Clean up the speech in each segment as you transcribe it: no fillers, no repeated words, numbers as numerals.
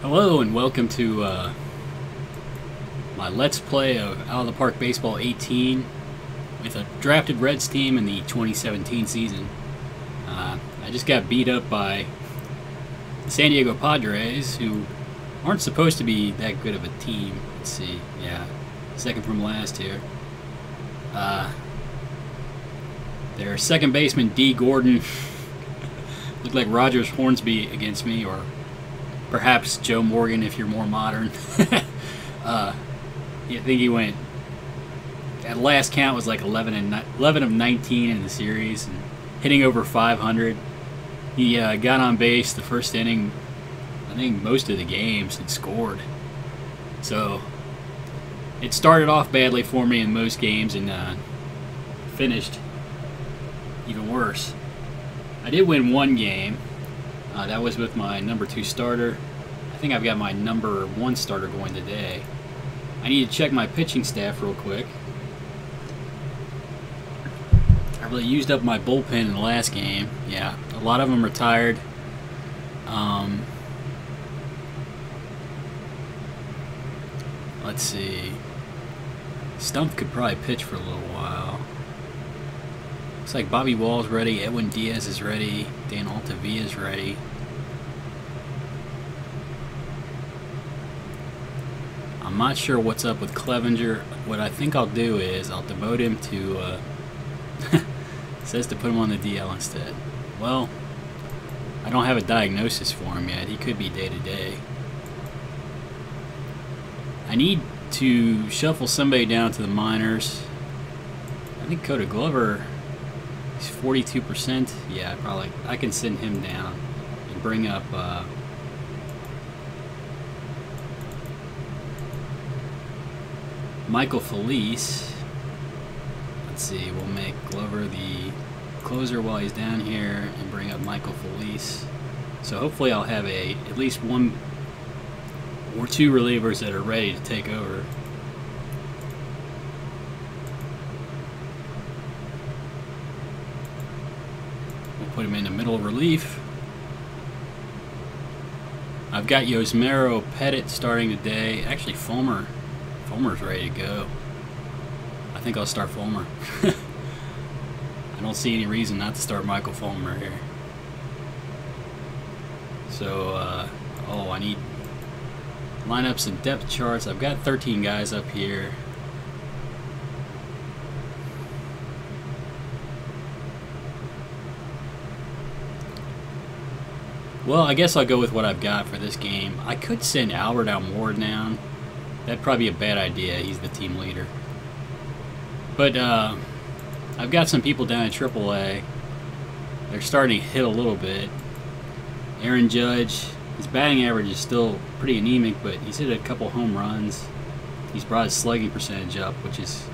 Hello and welcome to my Let's Play of Out of the Park Baseball 18 with a drafted Reds team in the 2017 season. I just got beat up by the San Diego Padres, who aren't supposed to be that good of a team. Let's see, yeah, second from last here. Their second baseman, D. Gordon, looked like Rogers Hornsby against me, or perhaps Joe Morgan if you're more modern. I think he went, at last count, was like 11 of 19 in the series, and hitting over 500. He got on base the first inning, I think most of the games, and scored. So it started off badly for me in most games and finished even worse. I did win one game. That was with my number 2 starter. I think I've got my number 1 starter going today. I need to check my pitching staff real quick. I really used up my bullpen in the last game. Yeah, a lot of them retired. Let's see. Stump could probably pitch for a little while. Looks like Bobby Wall's ready, Edwin Diaz is ready, Dan Altavilla is ready. I'm not sure what's up with Clevenger. What I think I'll do is I'll demote him to, it says to put him on the DL instead. Well, I don't have a diagnosis for him yet. He could be day-to-day. I need to shuffle somebody down to the minors. I think Coda Glover, he's 42%. Yeah, I can send him down and bring up Michael Felice. Let's see, we'll make Glover the closer while he's down here and bring up Michael Felice. So hopefully I'll have at least 1 or 2 relievers that are ready to take over. We'll put him in the middle relief. I've got Yosmero Petit starting today. Actually, Fulmer's ready to go. I think I'll start Fulmer. I don't see any reason not to start Michael Fulmer here. So, oh, I need lineups and depth charts. I've got 13 guys up here. Well, I guess I'll go with what I've got for this game. I could send Albert Almora down. That'd probably be a bad idea. He's the team leader. But I've got some people down at AAA. They're starting to hit a little bit. Aaron Judge, his batting average is still pretty anemic, but he's hit a couple home runs. He's brought his slugging percentage up, which is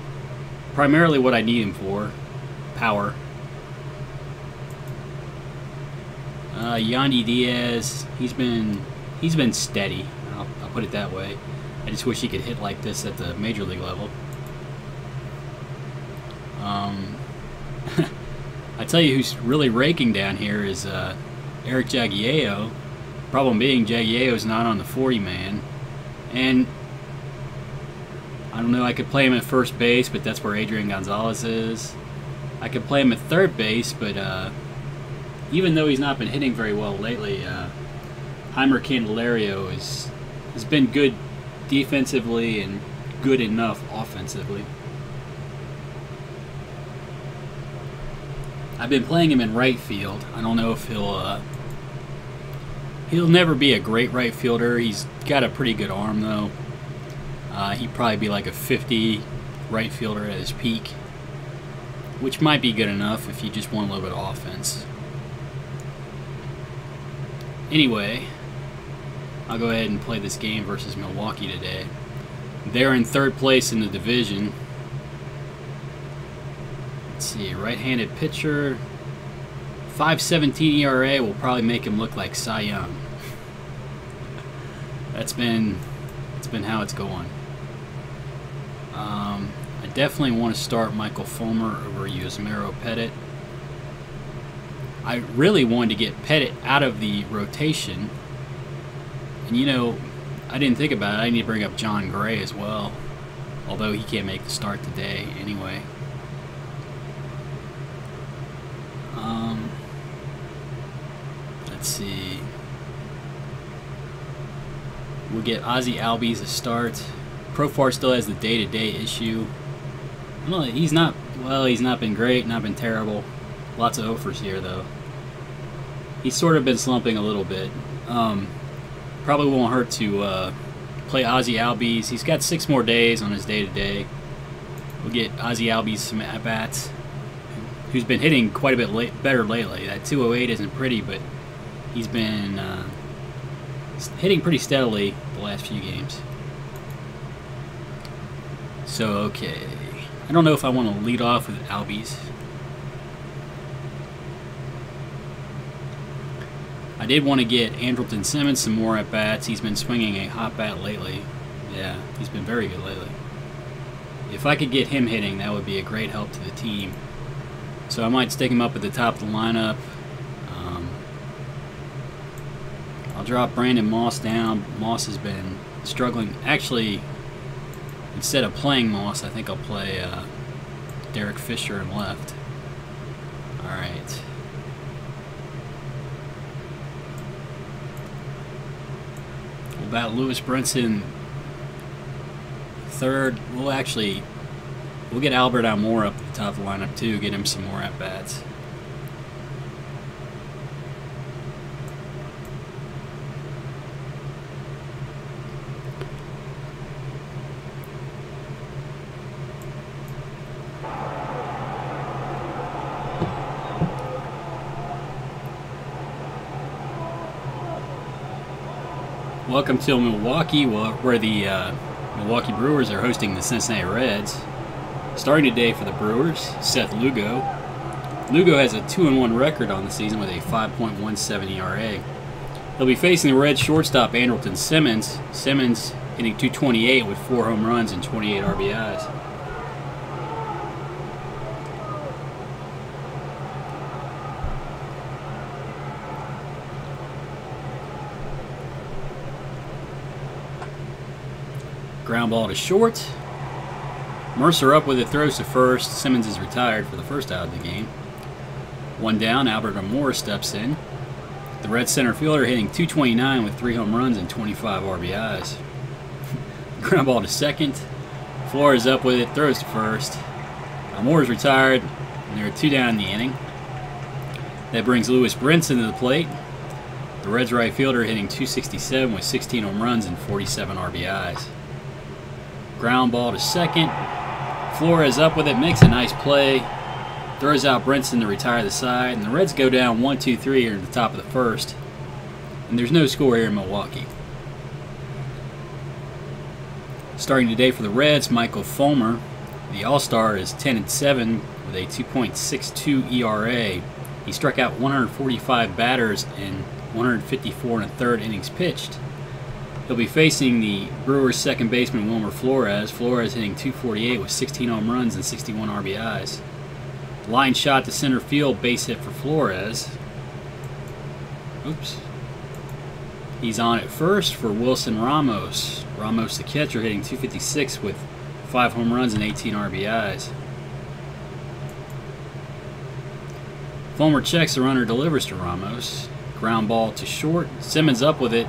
primarily what I need him for. Power. Yandy Diaz, he's been steady. I'll put it that way. I just wish he could hit like this at the major league level. I tell you who's really raking down here is Eric Jagiello. Problem being, Jagiello's not on the 40-man. And I don't know, I could play him at first base, but that's where Adrian Gonzalez is. I could play him at third base, but even though he's not been hitting very well lately, Heimer Candelario has been good defensively and good enough offensively. I've been playing him in right field. I don't know if he'll never be a great right fielder. He's got a pretty good arm though. He'd probably be like a 50 right fielder at his peak, which might be good enough if you just want a little bit of offense. Anyway, I'll go ahead and play this game versus Milwaukee today. They're in 3rd place in the division. Let's see, right-handed pitcher, 5.17 ERA will probably make him look like Cy Young. That's been how it's going. I definitely want to start Michael Fulmer over Yosmero Petit. I really wanted to get Petit out of the rotation And you know, I didn't think about it. I need to bring up John Gray as well. Although he can't make the start today anyway. Let's see. We'll get Ozzie Albies a start. Profar still has the day-to-day issue. Well, he's not been great, not been terrible. Lots of offers here, though. He's sort of been slumping a little bit. Probably won't hurt to play Ozzie Albies. He's got 6 more days on his day-to-day. We'll get Ozzie Albies some at-bats, who's been hitting quite a bit better lately. That 208 isn't pretty, but he's been hitting pretty steadily the last few games. So, okay. I don't know if I want to lead off with Albies. I did want to get Andrelton Simmons some more at-bats. He's been swinging a hot bat lately. Yeah, he's been very good lately. If I could get him hitting, that would be a great help to the team. So I might stick him up at the top of the lineup. I'll drop Brandon Moss down. Moss has been struggling. Actually, instead of playing Moss, I think I'll play Derek Fisher in left. Alright. We'll bat Lewis Brinson third. We'll get Albert Almora up at the top of the lineup too, get him some more at-bats. Welcome to Milwaukee, where the Milwaukee Brewers are hosting the Cincinnati Reds. Starting today for the Brewers, Seth Lugo. Lugo has a 2-1 record on the season with a 5.17 ERA. He'll be facing the Reds shortstop Andrelton Simmons. Simmons hitting .228 with 4 home runs and 28 RBIs. Ground ball to short. Mercer up with it, throws to first. Simmons is retired for the first out of the game. 1 down, Albert Almora steps in. The Red center fielder hitting .229 with 3 home runs and 25 RBIs. Ground ball to second. Flores up with it, throws to first. Almora's retired, and there are 2 down in the inning. That brings Lewis Brinson to the plate. The Reds right fielder hitting .267 with 16 home runs and 47 RBIs. Ground ball to second. Flores up with it, makes a nice play. Throws out Brinson to retire the side. And the Reds go down 1-2-3 here at the top of the first. And there's no score here in Milwaukee. Starting today for the Reds, Michael Fulmer. The All-Star is 10-7 with a 2.62 ERA. He struck out 145 batters in 154 1/3 innings pitched. He'll be facing the Brewers' second baseman Wilmer Flores. Flores hitting .248 with 16 home runs and 61 RBIs. Line shot to center field, base hit for Flores. Oops. He's on at first for Wilson Ramos. Ramos, the catcher, hitting .256 with 5 home runs and 18 RBIs. Fulmer checks, the runner delivers to Ramos. Ground ball to short. Simmons up with it.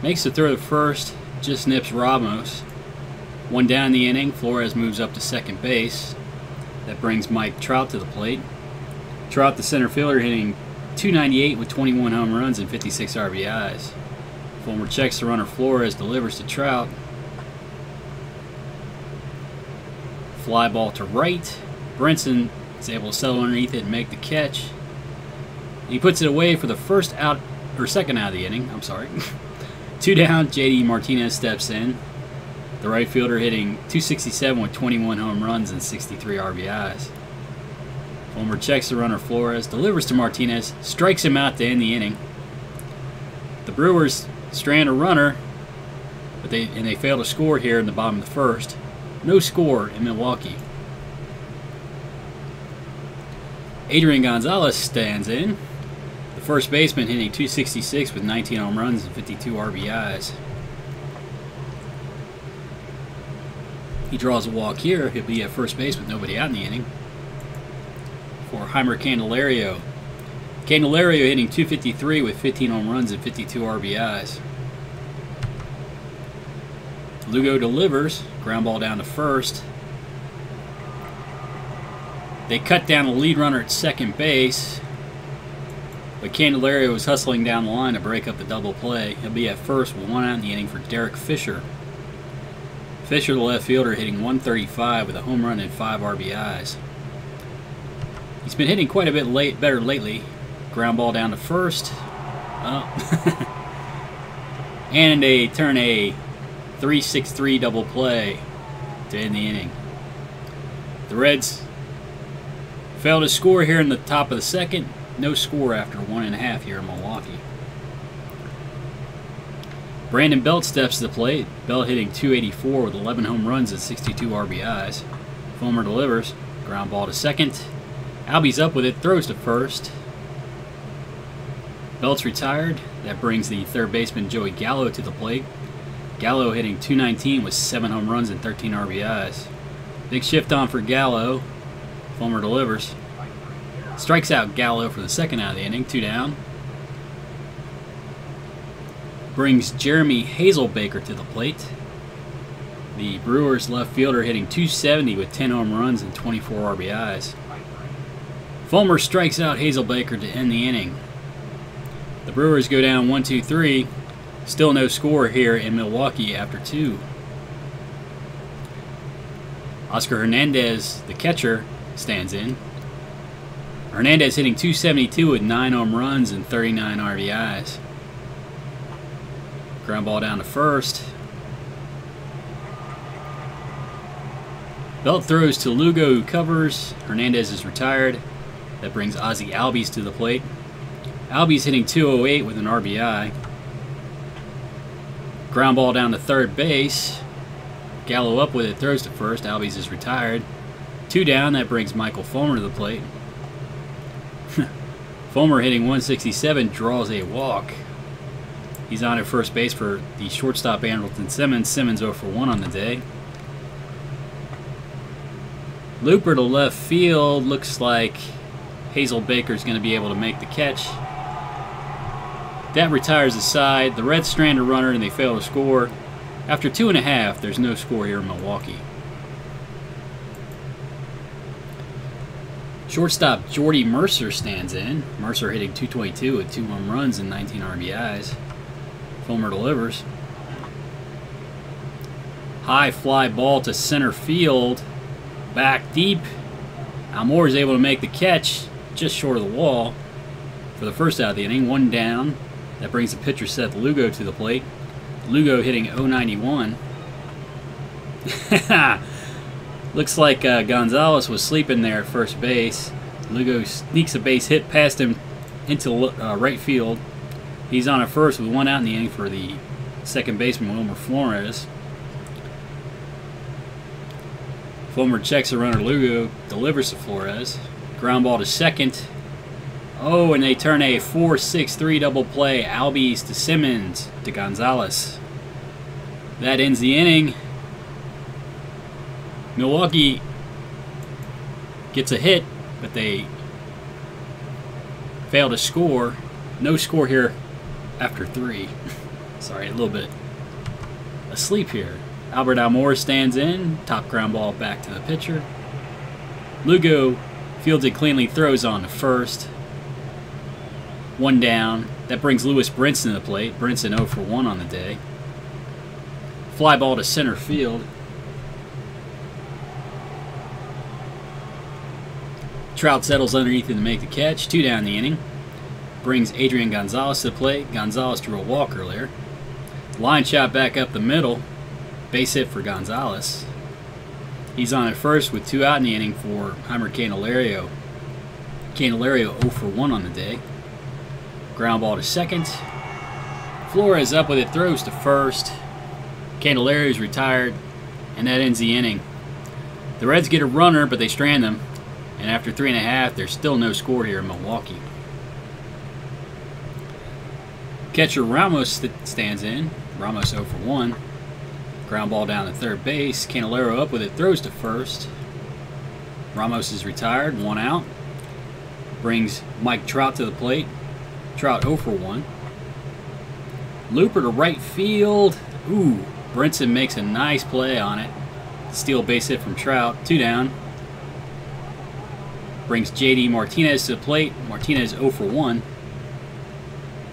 Makes the throw to first, just nips Ramos. 1 down in the inning, Flores moves up to second base. That brings Mike Trout to the plate. Trout, the center fielder, hitting .298 with 21 home runs and 56 RBIs. Fulmer checks the runner Flores, delivers to Trout. Fly ball to right. Brinson is able to settle underneath it and make the catch. He puts it away for the second out of the inning. I'm sorry. 2 down, JD Martinez steps in. The right fielder hitting .267 with 21 home runs and 63 RBIs. Fulmer checks the runner Flores, delivers to Martinez, strikes him out to end the inning. The Brewers strand a runner, but they fail to score here in the bottom of the first. No score in Milwaukee. Adrian Gonzalez stands in. The The first baseman hitting 266 with 19 home runs and 52 RBIs. He draws a walk here. He'll be at first base with nobody out in the inning. For Jeimer Candelario. Candelario hitting 253 with 15 home runs and 52 RBIs. Lugo delivers. Ground ball down to first. They cut down a lead runner at second base. But Candelario was hustling down the line to break up the double play. He'll be at first with one out in the inning for Derek Fisher. Fisher, the left fielder, hitting 135 with a home run and 5 RBIs. He's been hitting quite a bit better lately. Ground ball down to first. Oh. And they turn a 3-6-3 double play to end the inning. The Reds fail to score here in the top of the second. No score after 1.5 here in Milwaukee. Brandon Belt steps to the plate. Belt hitting 284 with 11 home runs and 62 RBIs. Fulmer delivers. Ground ball to second. Albies up with it. Throws to first. Belt's retired. That brings the third baseman Joey Gallo to the plate. Gallo hitting 219 with 7 home runs and 13 RBIs. Big shift on for Gallo. Fulmer delivers. Strikes out Gallo for the second out of the inning. 2 down. Brings Jeremy Hazelbaker to the plate. The Brewers left fielder hitting 270 with 10 home runs and 24 RBIs. Fulmer strikes out Hazelbaker to end the inning. The Brewers go down 1-2-3. Still no score here in Milwaukee after 2. Oscar Hernandez, the catcher, stands in. Hernandez hitting 272 with 9 home runs and 39 RBIs. Ground ball down to first. Belt throws to Lugo, who covers. Hernandez is retired. That brings Ozzie Albies to the plate. Albies hitting 208 with an RBI. Ground ball down to third base. Gallo up with it, throws to first. Albies is retired. 2 down, that brings Michael Fulmer to the plate. Fulmer hitting 167, draws a walk. He's on at first base for the shortstop Andrelton Simmons. Simmons 0 for 1 on the day. Looper to left field. Looks like Hazelbaker's going to be able to make the catch. That retires the side. The Reds strand a runner and they fail to score. After 2.5, there's no score here in Milwaukee. Shortstop Jordy Mercer stands in. Mercer hitting 222 with 2 home runs and 19 RBIs. Fulmer delivers. High fly ball to center field. Back deep. Almore is able to make the catch just short of the wall for the first out of the inning. 1 down. That brings the pitcher Seth Lugo to the plate. Lugo hitting 091. Looks like Gonzalez was sleeping there at first base. Lugo sneaks a base hit past him into right field. He's on at first with 1 out in the inning for the second baseman, Wilmer Flores. Fulmer checks the runner. Lugo delivers to Flores. Ground ball to second. Oh, and they turn a 4-6-3 double play. Albies to Simmons to Gonzalez. That ends the inning. Milwaukee gets a hit, but they fail to score. No score here after 3. Sorry, a little bit asleep here. Albert Almore stands in. Top ground ball back to the pitcher. Lugo fields it cleanly, throws on to first. 1 down. That brings Lewis Brinson to the plate. Brinson 0 for 1 on the day. Fly ball to center field. Trout settles underneath him to make the catch. 2 down the inning. Brings Adrian Gonzalez to the plate. Gonzalez drew a walk earlier. Line shot back up the middle. Base hit for Gonzalez. He's on at first with 2 out in the inning for Jeimer Candelario. Candelario 0 for 1 on the day. Ground ball to second. Flores up with it, throws to first. Candelario's retired, and that ends the inning. The Reds get a runner, but they strand them. And after 3.5, there's still no score here in Milwaukee. Catcher Ramos stands in. Ramos 0 for 1. Ground ball down to third base. Candelario up with it, throws to first. Ramos is retired, 1 out. Brings Mike Trout to the plate. Trout 0 for 1. Looper to right field. Ooh, Brinson makes a nice play on it. Steal base hit from Trout, 2 down. Brings J.D. Martinez to the plate. Martinez 0 for 1.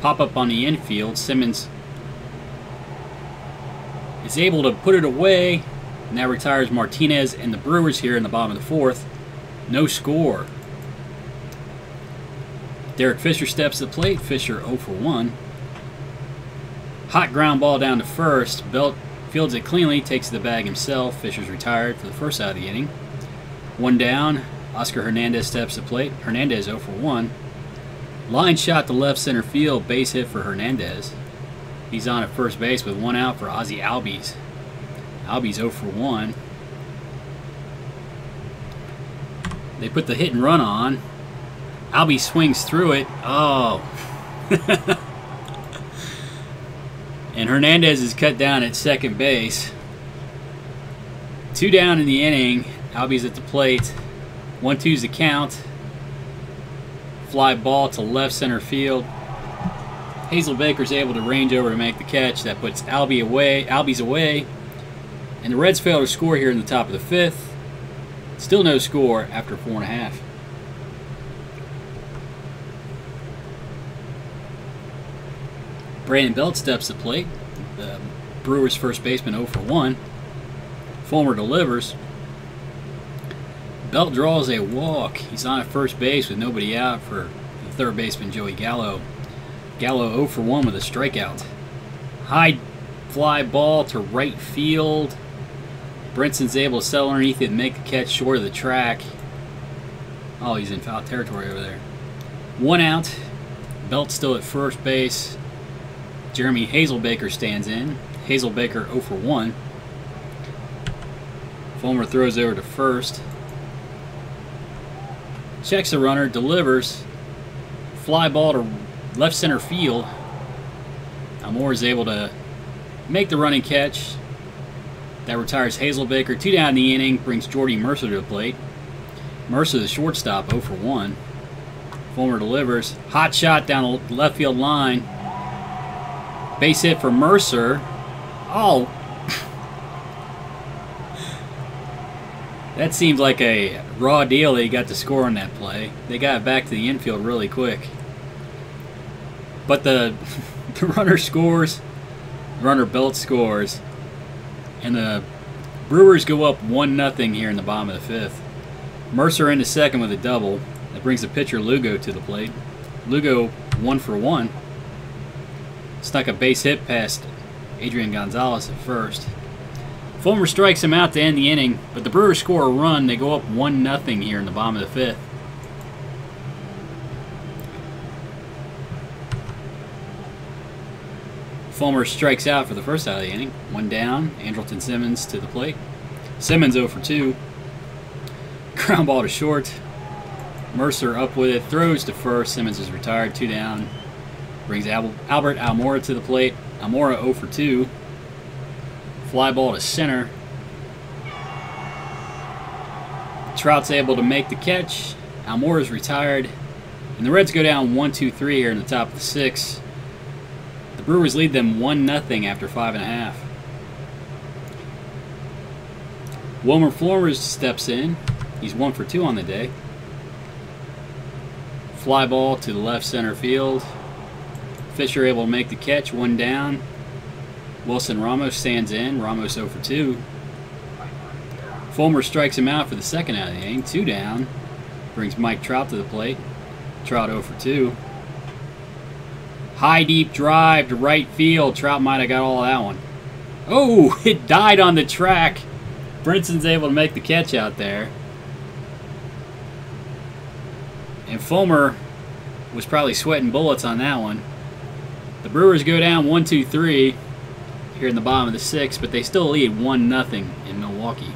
Pop up on the infield. Simmons is able to put it away. Now retires Martinez and the Brewers here in the bottom of the 4th. No score. Derek Fisher steps to the plate. Fisher 0 for 1. Hot ground ball down to first. Belt fields it cleanly, takes the bag himself. Fisher's retired for the first out of the inning. 1 down. Oscar Hernandez steps to the plate. Hernandez 0 for 1. Line shot to left center field. Base hit for Hernandez. He's on at first base with 1 out for Ozzie Albies. Albies 0 for 1. They put the hit and run on. Albies swings through it. Oh. And Hernandez is cut down at second base. 2 down in the inning. Albies at the plate. 1-2's the count. Fly ball to left center field. Hazelbaker's able to range over to make the catch. That puts Albies away. And the Reds fail to score here in the top of the 5th. Still no score after 4.5. Brandon Belt steps to the plate. The Brewers' first baseman 0 for 1. Fulmer delivers. Belt draws a walk. He's on at first base with nobody out for the third baseman Joey Gallo. Gallo 0 for 1 with a strikeout. High fly ball to right field. Brinson's able to settle underneath it and make the catch short of the track. Oh, he's in foul territory over there. 1 out. Belt still at first base. Jeremy Hazelbaker stands in. Hazelbaker 0 for 1. Fulmer throws over to first. Checks the runner, delivers. Fly ball to left center field. Almora is able to make the running catch. That retires Hazelbaker. 2 down in the inning, brings Jordy Mercer to the plate. Mercer, the shortstop, 0 for 1. Fulmer delivers. Hot shot down the left field line. Base hit for Mercer. Oh. That seemed like a raw deal that he got to score on that play. They got it back to the infield really quick. But the runner scores. Runner Belt scores. And the Brewers go up 1-0 here in the bottom of the 5th. Mercer into second with a double. That brings the pitcher Lugo to the plate. Lugo 1 for 1. Snuck a base hit past Adrian Gonzalez at first. Fulmer strikes him out to end the inning, but the Brewers score a run. They go up 1-0 here in the bottom of the 5th. Fulmer strikes out for the first out of the inning. 1 down. Andrelton Simmons to the plate. Simmons 0 for 2. Ground ball to short. Mercer up with it. Throws to first. Simmons is retired. 2 down. Brings Albert Almora to the plate. Almora 0 for 2. Fly ball to center. Trout's able to make the catch. Almora's retired. And the Reds go down 1-2-3 here in the top of the 6th. The Brewers lead them 1-0 after 5.5. Wilmer Flores steps in. He's 1 for 2 on the day. Fly ball to the left center field. Fisher able to make the catch. 1 down. Wilson Ramos stands in. Ramos 0 for 2. Fulmer strikes him out for the second out of the inning. 2 down. Brings Mike Trout to the plate. Trout 0 for 2. High deep drive to right field. Trout might have got all of that one. Oh, it died on the track. Brinson's able to make the catch out there. And Fulmer was probably sweating bullets on that one. The Brewers go down 1-2-3 here in the bottom of the 6th, but they still lead 1-0 in Milwaukee.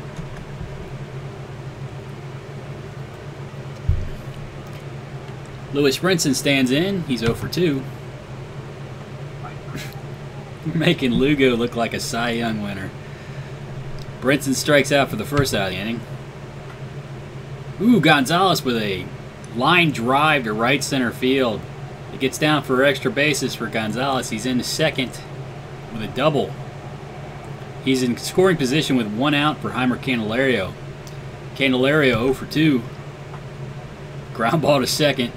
Lewis Brinson stands in. He's 0 for 2. Making Lugo look like a Cy Young winner. Brinson strikes out for the first out of the inning. Ooh, Gonzalez with a line drive to right center field. It gets down for extra bases for Gonzalez. He's in the second with a double. He's in scoring position with 1 out for Heimer Candelario. Candelario 0 for 2. Ground ball to second.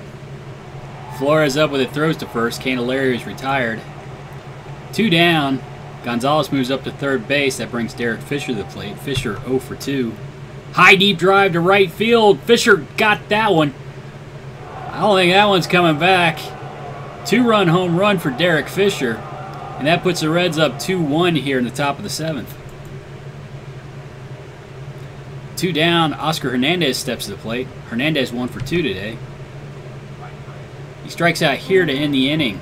Flores up with it, throws to first. Candelario is retired. 2 down. Gonzalez moves up to third base. That brings Derek Fisher to the plate. Fisher 0 for 2. High deep drive to right field. Fisher got that one. I don't think that one's coming back. 2-run home run for Derek Fisher. And that puts the Reds up 2-1 here in the top of the 7th. 2 down. Oscar Hernandez steps to the plate. Hernandez 1 for 2 today. He strikes out here to end the inning.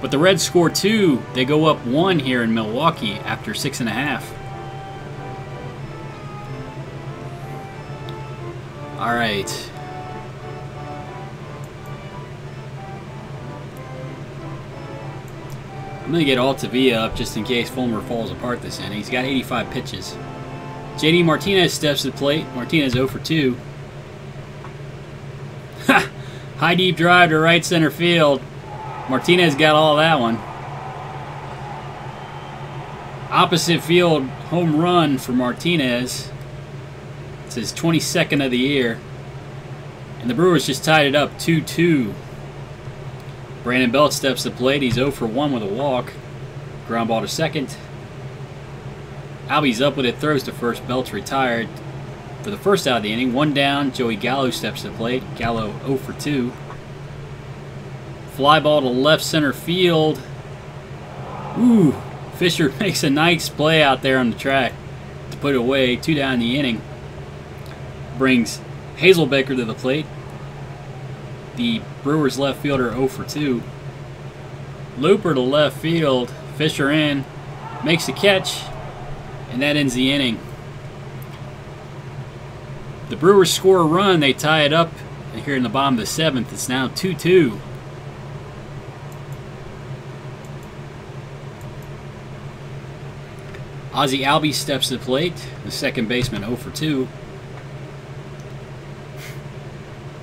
But the Reds score 2. They go up 1 here in Milwaukee after 6.5. All right. I'm going to get Altavilla up just in case Fulmer falls apart this inning. He's got 85 pitches. JD Martinez steps to the plate. Martinez 0 for 2. High deep drive to right center field. Martinez got all that one. Opposite field home run for Martinez. It's his 22nd of the year. And the Brewers just tied it up 2-2. Brandon Belt steps to the plate. He's 0 for 1 with a walk. Ground ball to second. Albie's up with it, throws to first. Belt's retired for the first out of the inning. 1 down. Joey Gallo steps to the plate. Gallo 0 for 2. Fly ball to left center field. Ooh, Fisher makes a nice play out there on the track to put it away. 2 down in the inning. Brings Hazelbecker to the plate. The Brewers left fielder 0 for 2. Looper to left field. Fisher in. Makes the catch. And that ends the inning. The Brewers score a run. They tie it up here in the bottom of the 7th. It's now 2-2. Ozzie Albies steps to the plate. The second baseman 0 for 2.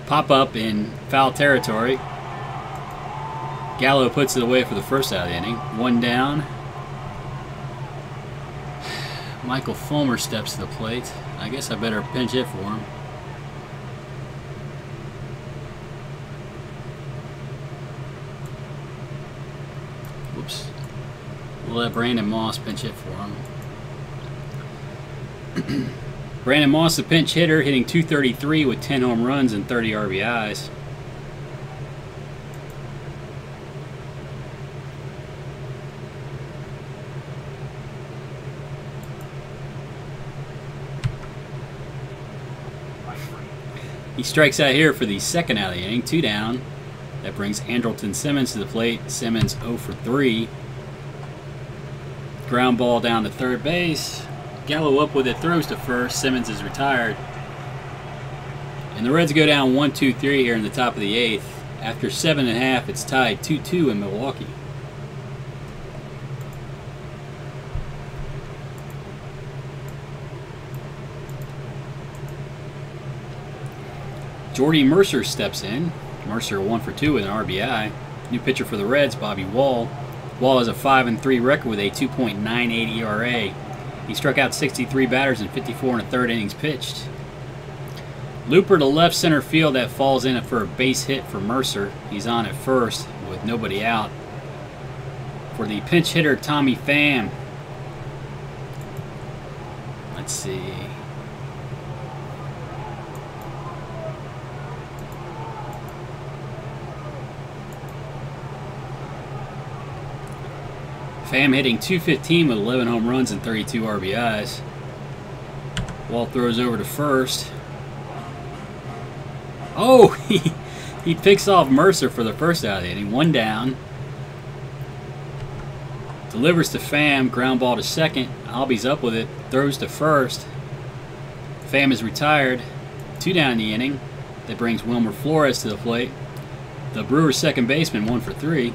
Pop up in foul territory. Gallo puts it away for the first out of the inning. 1 down. Michael Fulmer steps to the plate. I guess I better pinch hit for him. Whoops. We'll let Brandon Moss pinch hit for him. Brandon Moss, the pinch hitter, hitting .233 with 10 home runs and 30 RBIs. He strikes out here for the second out of the inning, 2 down. That brings Andrelton Simmons to the plate. Simmons 0 for 3. Ground ball down to third base. Gallo up with it, throws to first. Simmons is retired. And the Reds go down 1-2-3 here in the top of the 8th. After 7.5, it's tied 2-2 in Milwaukee. Jordy Mercer steps in. Mercer 1 for 2 with an RBI. New pitcher for the Reds, Bobby Wall. Wall has a 5-3 record with a 2.98 ERA. He struck out 63 batters in 54 1/3 innings pitched. Looper to left center field. That falls in for a base hit for Mercer. He's on at first with nobody out. For the pinch hitter, Tommy Pham. Let's see. Pham hitting .215 with 11 home runs and 32 RBIs. Wall throws over to first. Oh, he picks off Mercer for the first out of the inning. 1 down. Delivers to Pham. Ground ball to second. Albies up with it. Throws to first. Pham is retired. 2 down in the inning. That brings Wilmer Flores to the plate. The Brewers' second baseman 1 for 3.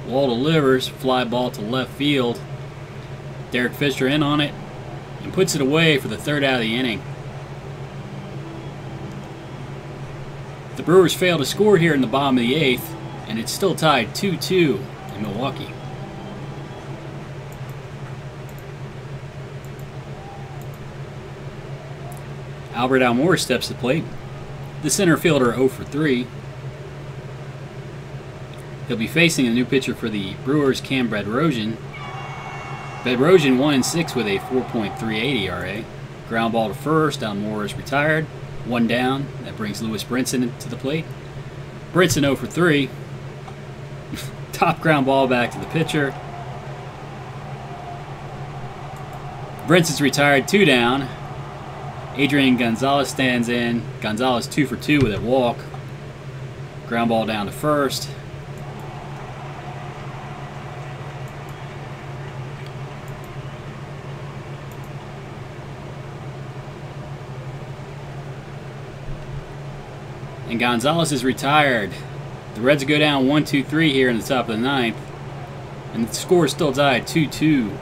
Wall delivers, fly ball to left field. Derek Fisher in on it and puts it away for the third out of the inning. The Brewers fail to score here in the bottom of the eighth, and it's still tied 2-2 in Milwaukee. Albert Almora steps to the plate. The center fielder 0 for 3. He'll be facing a new pitcher for the Brewers, Cam Bedrosian. Bedrosian 1-6 with a 4.38 ERA. Ground ball to first. Almora is retired. One down. That brings Lewis Brinson to the plate. Brinson 0 for 3. Top ground ball back to the pitcher. Brinson's retired. 2 down. Adrian Gonzalez stands in. Gonzalez 2 for 2 with a walk. Ground ball down to first. And Gonzalez is retired. The Reds go down 1-2-3 here in the top of the ninth. And the score is still tied 2-2.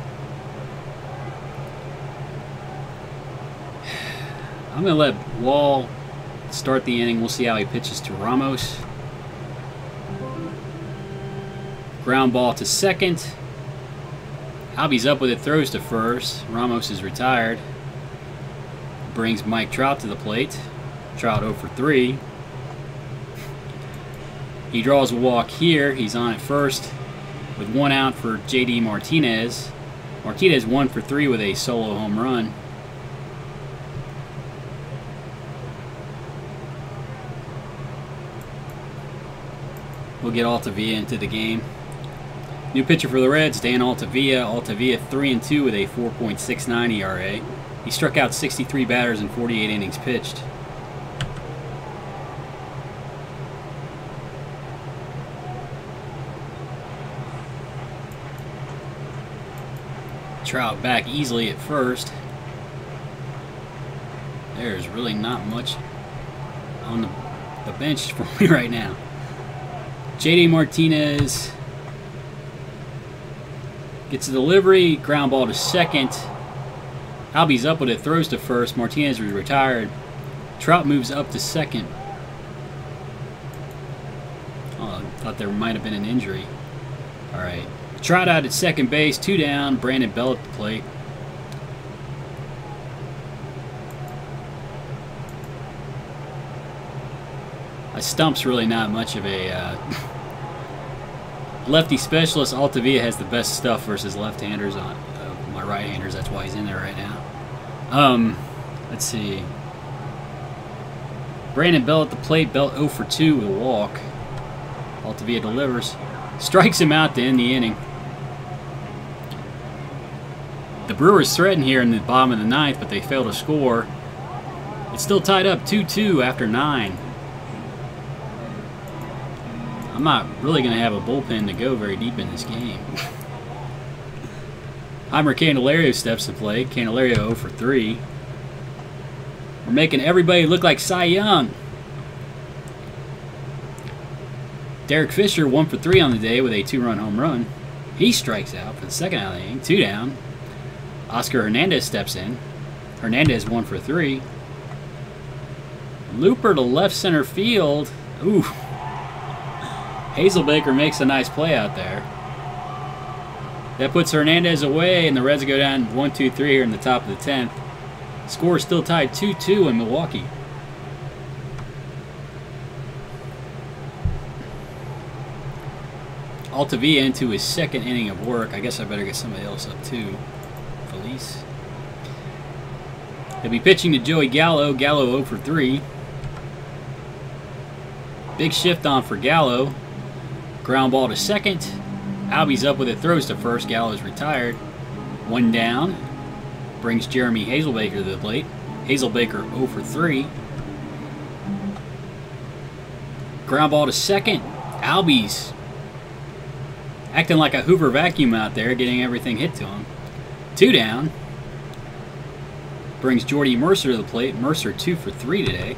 I'm going to let Wall start the inning. We'll see how he pitches to Ramos. Ground ball to second. Albies up with it, throws to first. Ramos is retired. Brings Mike Trout to the plate. Trout 0 for 3. He draws a walk here. He's on at first with 1 out for JD Martinez. Martinez 1 for 3 with a solo home run. We'll get Altavilla into the game. New pitcher for the Reds, Dan Altavilla. Altavilla 3-2 with a 4.69 ERA. He struck out 63 batters in 48 innings pitched. Trout back easily at first. There's really not much on the bench for me right now. JD Martinez gets a delivery, ground ball to second. Albies up with it, throws to first. Martinez is retired. Trout moves up to second. Oh, I thought there might have been an injury. All right. Trout out at second base, 2 down. Brandon Bell at the plate. A stump's really not much of a lefty specialist. Altavilla has the best stuff versus left-handers on my right-handers. That's why he's in there right now. Let's see. Brandon Bell at the plate. Bell 0 for 2 with a walk. Altavilla delivers. Strikes him out to end the inning. The Brewers threaten here in the bottom of the ninth, but they fail to score. It's still tied up 2-2 after 9. I'm not really going to have a bullpen to go very deep in this game. Heimer Candelario steps to play. Candelario 0 for 3. We're making everybody look like Cy Young. Derek Fisher 1 for 3 on the day with a 2-run home run. He strikes out for the second out of the inning. 2 down. Oscar Hernandez steps in. Hernandez 1 for 3. Looper to left center field. Ooh. Hazelbaker makes a nice play out there. That puts Hernandez away, and the Reds go down 1-2-3 here in the top of the 10th. Score is still tied 2-2 in Milwaukee. Altavilla into his second inning of work. I guess I better get somebody else up too. Felice. He'll be pitching to Joey Gallo. Gallo 0 for 3. Big shift on for Gallo. Ground ball to second. Albies up with it, throws to first. Gallo is retired. 1 down. Brings Jeremy Hazelbaker to the plate. Hazelbaker 0 for 3. Ground ball to second. Albies acting like a Hoover vacuum out there, getting everything hit to him. 2 down. Brings Jordy Mercer to the plate. Mercer 2 for 3 today.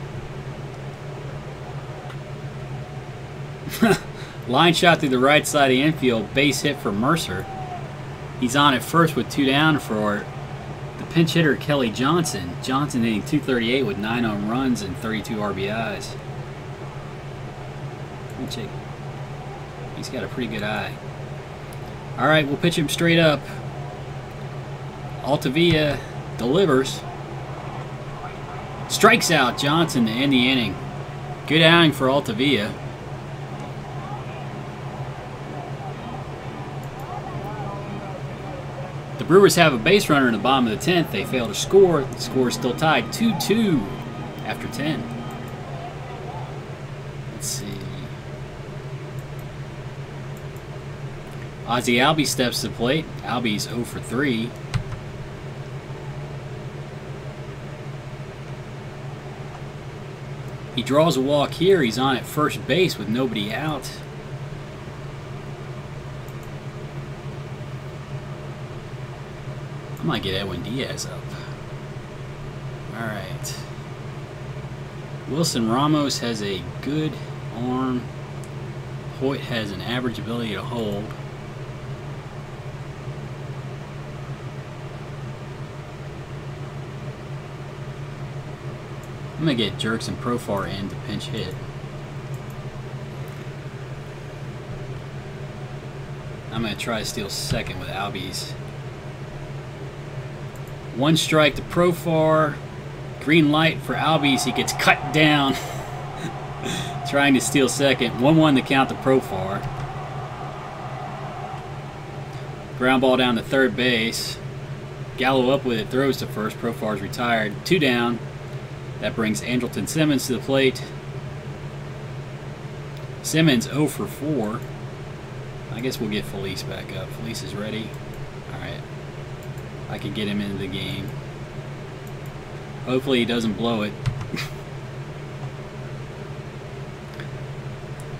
Line shot through the right side of the infield. Base hit for Mercer. He's on at first with 2 down for the pinch hitter Kelly Johnson. Johnson hitting .238 with 9 home runs and 32 RBIs. Let me check. He's got a pretty good eye. All right, we'll pitch him straight up. Altavilla delivers. Strikes out Johnson to end the inning. Good outing for Altavilla. The Brewers have a base runner in the bottom of the 10th. They fail to score. The score is still tied 2-2 after 10. Let's see. Ozzie Albies steps to the plate. Albies 0 for 3. He draws a walk here. He's on at first base with nobody out. I might get Edwin Diaz up. All right. Wilson Ramos has a good arm. Hoyt has an average ability to hold. I'm going to get Jerks and Profar in to pinch hit. I'm going to try to steal second with Albies. 1 strike to Profar. Green light for Albies. He gets cut down. Trying to steal second. 1-1 to count to Profar. Ground ball down to third base. Gallo up with it. Throws to first. Profar's retired. 2 down. That brings Andrelton Simmons to the plate. Simmons 0 for 4. I guess we'll get Felice back up. Felice is ready. Alright. I can get him into the game. Hopefully he doesn't blow it.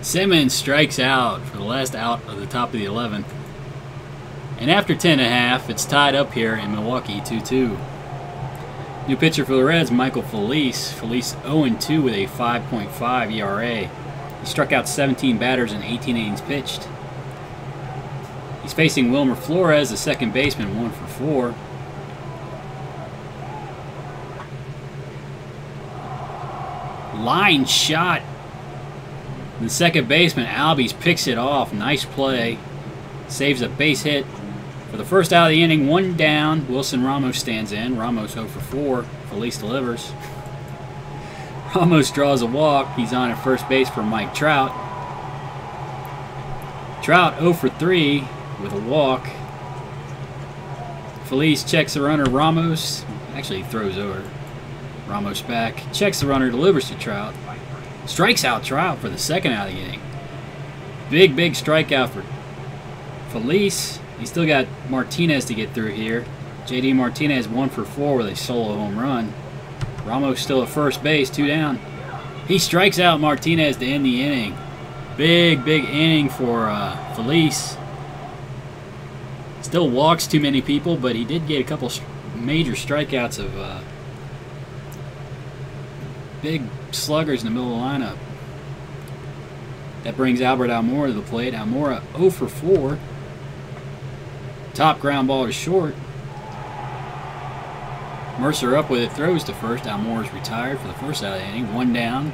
Simmons strikes out for the last out of the top of the 11th. And after 10.5, it's tied up here in Milwaukee 2-2. New pitcher for the Reds, Michael Felice. Felice 0-2 with a 5.5 ERA. He struck out 17 batters in 18 innings pitched. He's facing Wilmer Flores, the second baseman, 1 for 4. Line shot. The second baseman, Albies, picks it off. Nice play. Saves a base hit. For the first out of the inning, 1 down. Wilson Ramos stands in. Ramos 0 for 4. Felice delivers. Ramos draws a walk. He's on at first base for Mike Trout. Trout 0 for 3 with a walk. Felice checks the runner. Ramos actually throws over. Ramos back. Checks the runner. Delivers to Trout. Strikes out Trout for the second out of the inning. Big strikeout for Felice. He's still got Martinez to get through here. J.D. Martinez 1 for 4 with a solo home run. Ramos still at first base, 2 down. He strikes out Martinez to end the inning. Big inning for Felice. Still walks too many people, but he did get a couple major strikeouts of big sluggers in the middle of the lineup. That brings Albert Almora to the plate. Almora 0 for 4. Top ground ball to short. Mercer up with it, throws to first. Almora's retired for the first out of the inning. 1 down.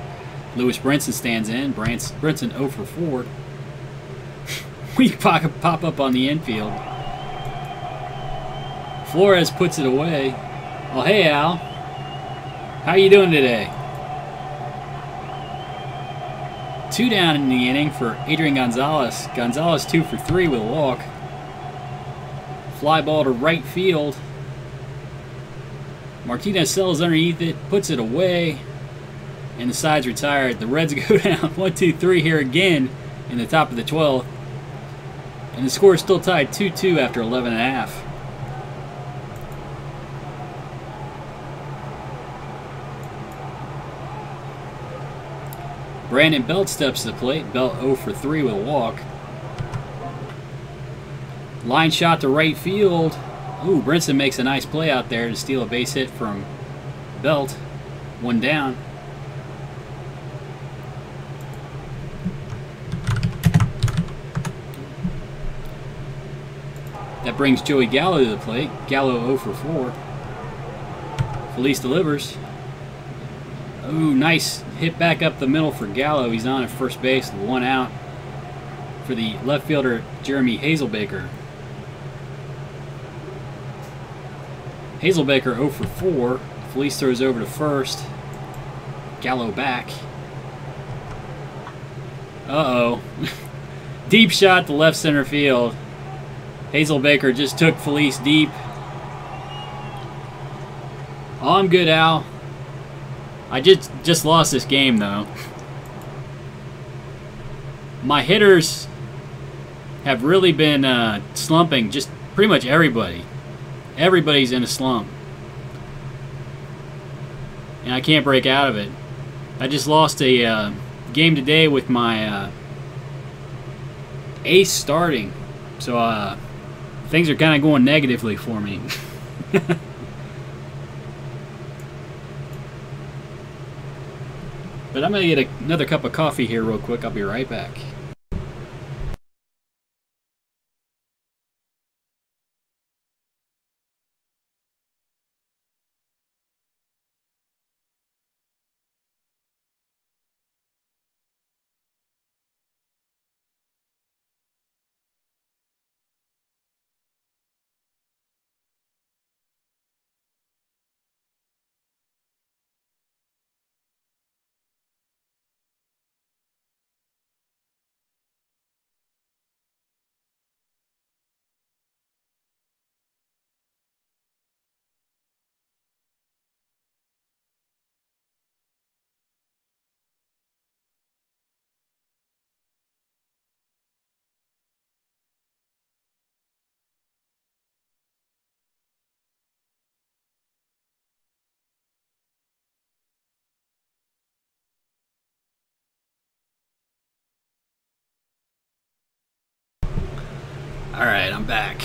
Lewis Brinson stands in. Brinson 0 for 4. Weak pop up on the infield. Flores puts it away. Well, hey Al, how you doing today? 2 down in the inning for Adrian Gonzalez. Gonzalez 2 for 3 with a walk. Fly ball to right field. Martinez sells underneath it, puts it away, and the side's retired. The Reds go down 1-2-3 here again in the top of the 12th. And the score is still tied 2-2 after 11.5. Brandon Belt steps to the plate. Belt 0 for 3 with a walk. Line shot to right field. Ooh, Brinson makes a nice play out there to steal a base hit from Belt. 1 down. That brings Joey Gallo to the plate. Gallo 0 for 4. Felice delivers. Ooh, nice hit back up the middle for Gallo. He's on at first base, 1 out for the left fielder, Jeremy Hazelbaker. Hazelbaker 0 for 4. Felice throws over to first. Gallo back. Uh-oh. Deep shot to left center field. Hazelbaker just took Felice deep. Oh, I'm good, Al. I just lost this game, though. My hitters have really been slumping. Just pretty much everybody. Everybody's in a slump. And I can't break out of it. I just lost a game today with my ace starting. So things are kind of going negatively for me. But I'm going to get another cup of coffee here real quick. I'll be right back. Alright, I'm back.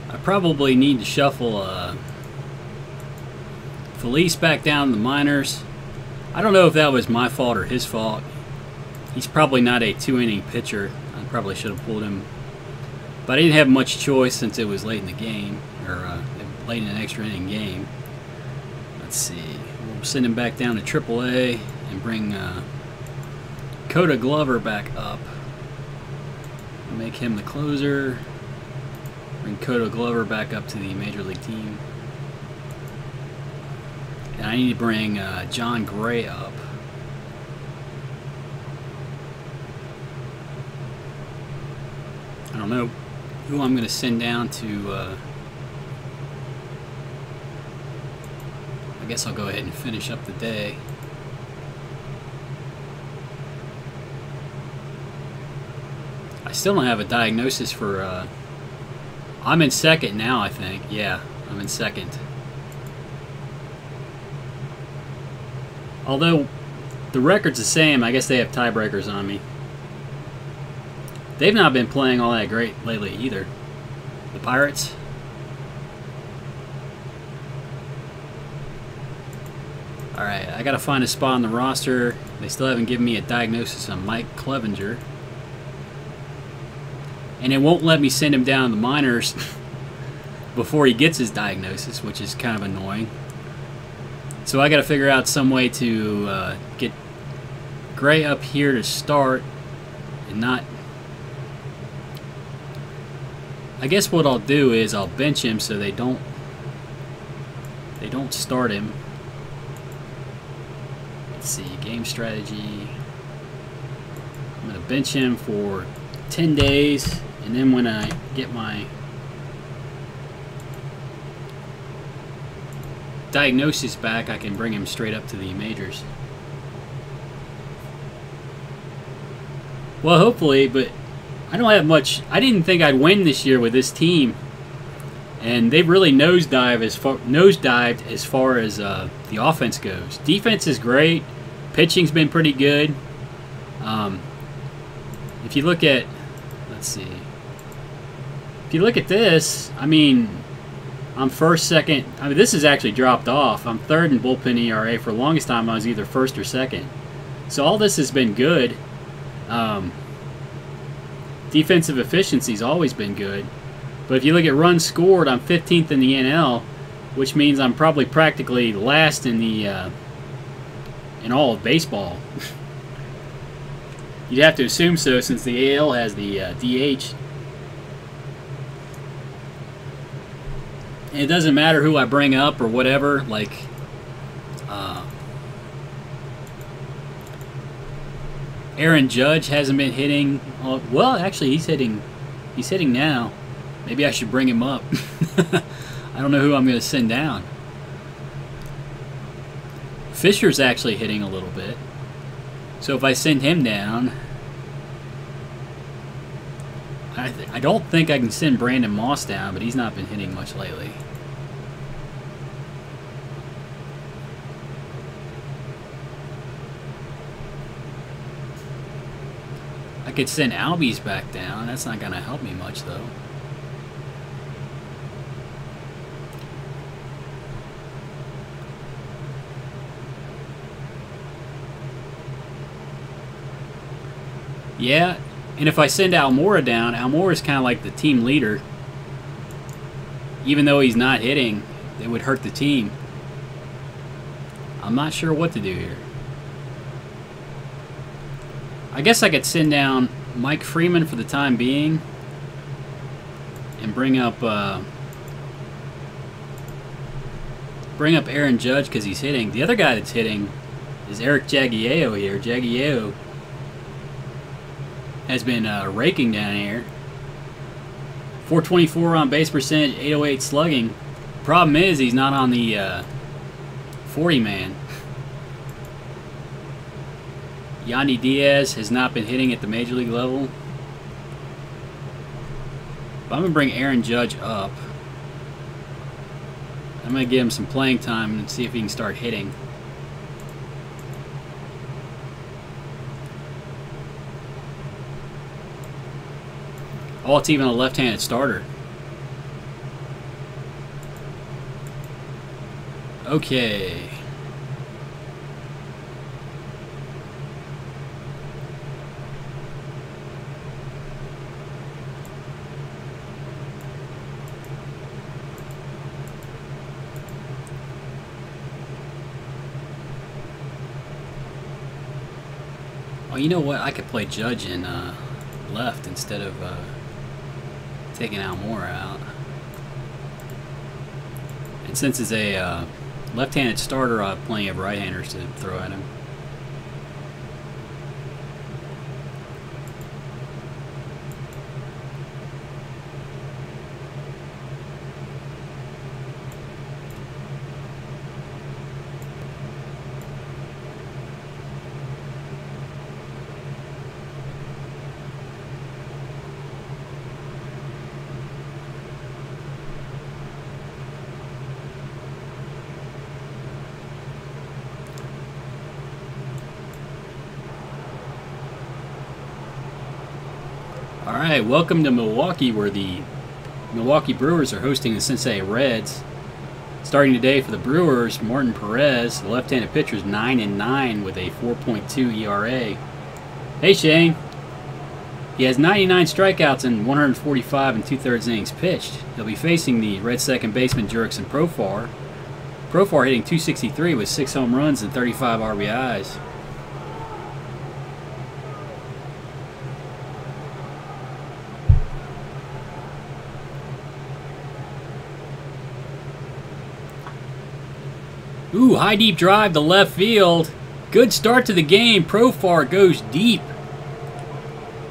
I probably need to shuffle Felice back down in the minors. I don't know if that was my fault or his fault. He's probably not a 2-inning pitcher. I probably should have pulled him. But I didn't have much choice since it was late in the game, or late in an extra inning game. Let's see. We'll send him back down to AAA and bring Koda Glover back up. Make him the closer. Bring Koda Glover back up to the Major League team. And I need to bring John Gray up. I don't know who I'm going to send down to... I guess I'll go ahead and finish up the day. I still don't have a diagnosis for, I'm in second now, I think. Yeah, I'm in second. Although, the record's the same, I guess they have tiebreakers on me. They've not been playing all that great lately either. The Pirates. Alright, I gotta find a spot on the roster. They still haven't given me a diagnosis on Mike Clevenger. And it won't let me send him down to the minors before he gets his diagnosis, which is kind of annoying. So I got to figure out some way to get Gray up here to start and not... I guess what I'll do is I'll bench him so they don't start him. Let's see, game strategy. I'm going to bench him for 10 days, and then when I get my diagnosis back, I can bring him straight up to the majors. Well, hopefully, but I don't have much. I didn't think I'd win this year with this team, and they've really nosedived as far as the offense goes. Defense is great. Pitching's been pretty good. If you look at, let's see, if you look at this, I mean, I'm first, second. I mean, this has actually dropped off. I'm third in bullpen ERA. For the longest time, I was either first or second. So all this has been good. Defensive efficiency's always been good. But if you look at runs scored, I'm 15th in the NL, which means I'm probably practically last in the in all of baseball. You'd have to assume so, since the AL has the DH. And it doesn't matter who I bring up or whatever. Like, Aaron Judge hasn't been hitting. Well, actually, he's hitting now. Maybe I should bring him up. I don't know who I'm going to send down. Fisher's actually hitting a little bit. So if I send him down, I don't think I can send Brandon Moss down, but he's not been hitting much lately. I could send Albies back down. That's not going to help me much, though. Yeah, and if I send Almora down, Almora's kind of like the team leader. Even though he's not hitting, it would hurt the team. I'm not sure what to do here. I guess I could send down Mike Freeman for the time being and bring up Aaron Judge because he's hitting. The other guy that's hitting is Eric Jagiello here. Jagiello has been raking down here. 424 on base percentage, 808 slugging. Problem is he's not on the 40 man. Yandy Diaz has not been hitting at the major league level. But I'm going to bring Aaron Judge up. I'm going to give him some playing time and see if he can start hitting. Oh, it's even a left-handed starter. Okay. Oh, you know what? I could play Judge in left instead of taking Almora out. And since it's a left-handed starter, I have plenty of right-handers to throw at him. Alright, welcome to Milwaukee, where the Milwaukee Brewers are hosting the Cincinnati Reds. Starting today for the Brewers, Martin Perez, the left-handed pitcher, is 9-9 with a 4.2 ERA. Hey Shane. He has 99 strikeouts and 145 2/3 innings pitched. He'll be facing the Red second baseman Jurickson Profar. Profar hitting .263 with 6 home runs and 35 RBIs. Ooh, high deep drive to left field. Good start to the game. Profar goes deep.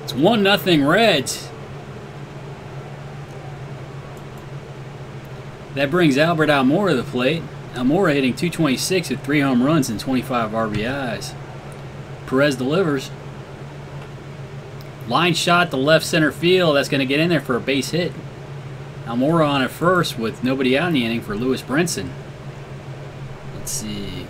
It's 1-0 Reds. That brings Albert Almora to the plate. Almora hitting .226 with 3 home runs and 25 RBIs. Perez delivers. Line shot to left center field. That's going to get in there for a base hit. Almora on at first with nobody out in the inning for Lewis Brinson. Let's see.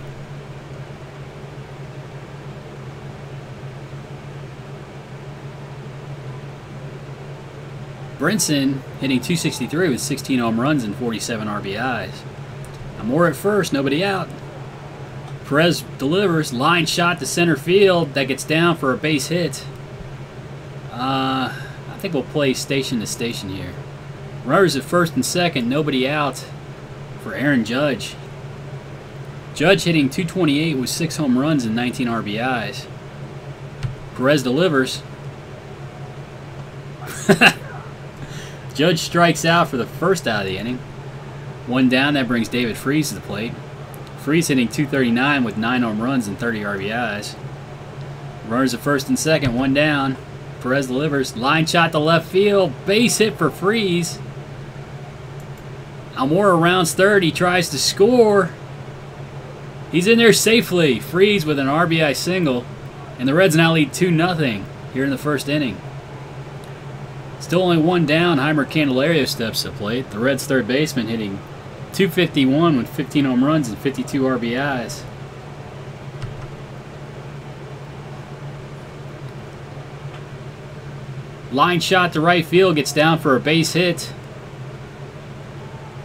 Brinson hitting .263 with 16 home runs and 47 RBIs. Almora at first, nobody out. Perez delivers, line shot to center field. That gets down for a base hit. I think we'll play station to station here. Runners at first and second, nobody out for Aaron Judge. Judge hitting .228 with 6 home runs and 19 RBIs. Perez delivers. Judge strikes out for the first out of the inning. 1 down, that brings David Freese to the plate. Freese hitting .239 with 9 home runs and 30 RBIs. Runners at first and second, 1 down. Perez delivers. Line shot to left field. Base hit for Freese. Almora rounds third. He tries to score. He's in there safely. Freese with an RBI single. And the Reds now lead 2-0 here in the first inning. Still only 1 down. Heimer Candelario steps to the plate. The Reds' third baseman hitting .251 with 15 home runs and 52 RBIs. Line shot to right field, gets down for a base hit.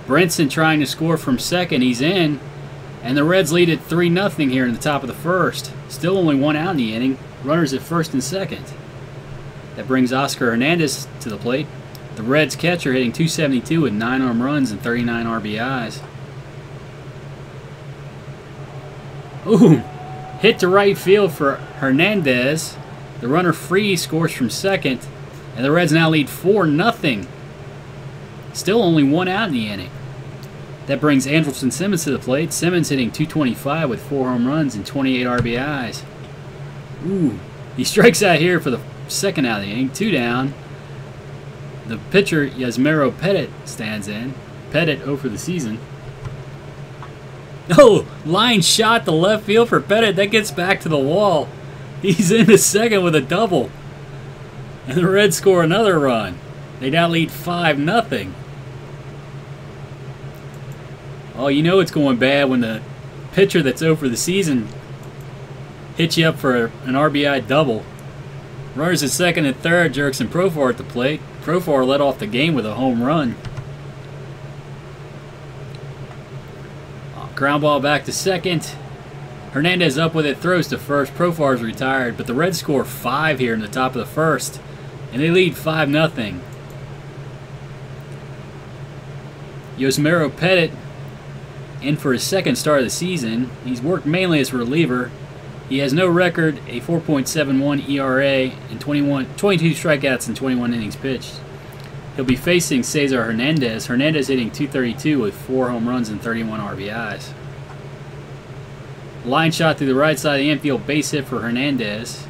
Brinson trying to score from second. He's in. And the Reds lead at 3-0 here in the top of the first. Still only 1 out in the inning. Runners at first and second. That brings Oscar Hernandez to the plate. The Reds catcher hitting .272 with 9 home runs and 39 RBIs. Ooh! Hit to right field for Hernandez. The runner Freese scores from second. And the Reds now lead 4-0. Still only 1 out in the inning. That brings Andrelton Simmons to the plate. Simmons hitting .225 with 4 home runs and 28 RBIs. Ooh, he strikes out here for the second out of the inning. 2 down. The pitcher, Yasmero Petit, stands in. Petit 0 for the season. Oh, line shot to left field for Petit. That gets back to the wall. He's in the second with a double. And the Reds score another run. They now lead 5-0. Oh, you know it's going bad when the pitcher that's 0 for the season hits you up for an RBI double. Runners at second and third, Jurickson Profar at the plate. Profar led off the game with a home run. Ground ball back to second. Hernandez up with it, throws to first. Profar's retired, but the Reds score 5 here in the top of the first, and they lead 5-0. Yasmero Petit in for his second start of the season. He's worked mainly as a reliever. He has no record, a 4.71 ERA, and 22 strikeouts in 21 innings pitched. He'll be facing Cesar Hernandez. Hernandez hitting .232 with 4 home runs and 31 RBIs. Line shot through the right side of the infield, base hit for Hernandez.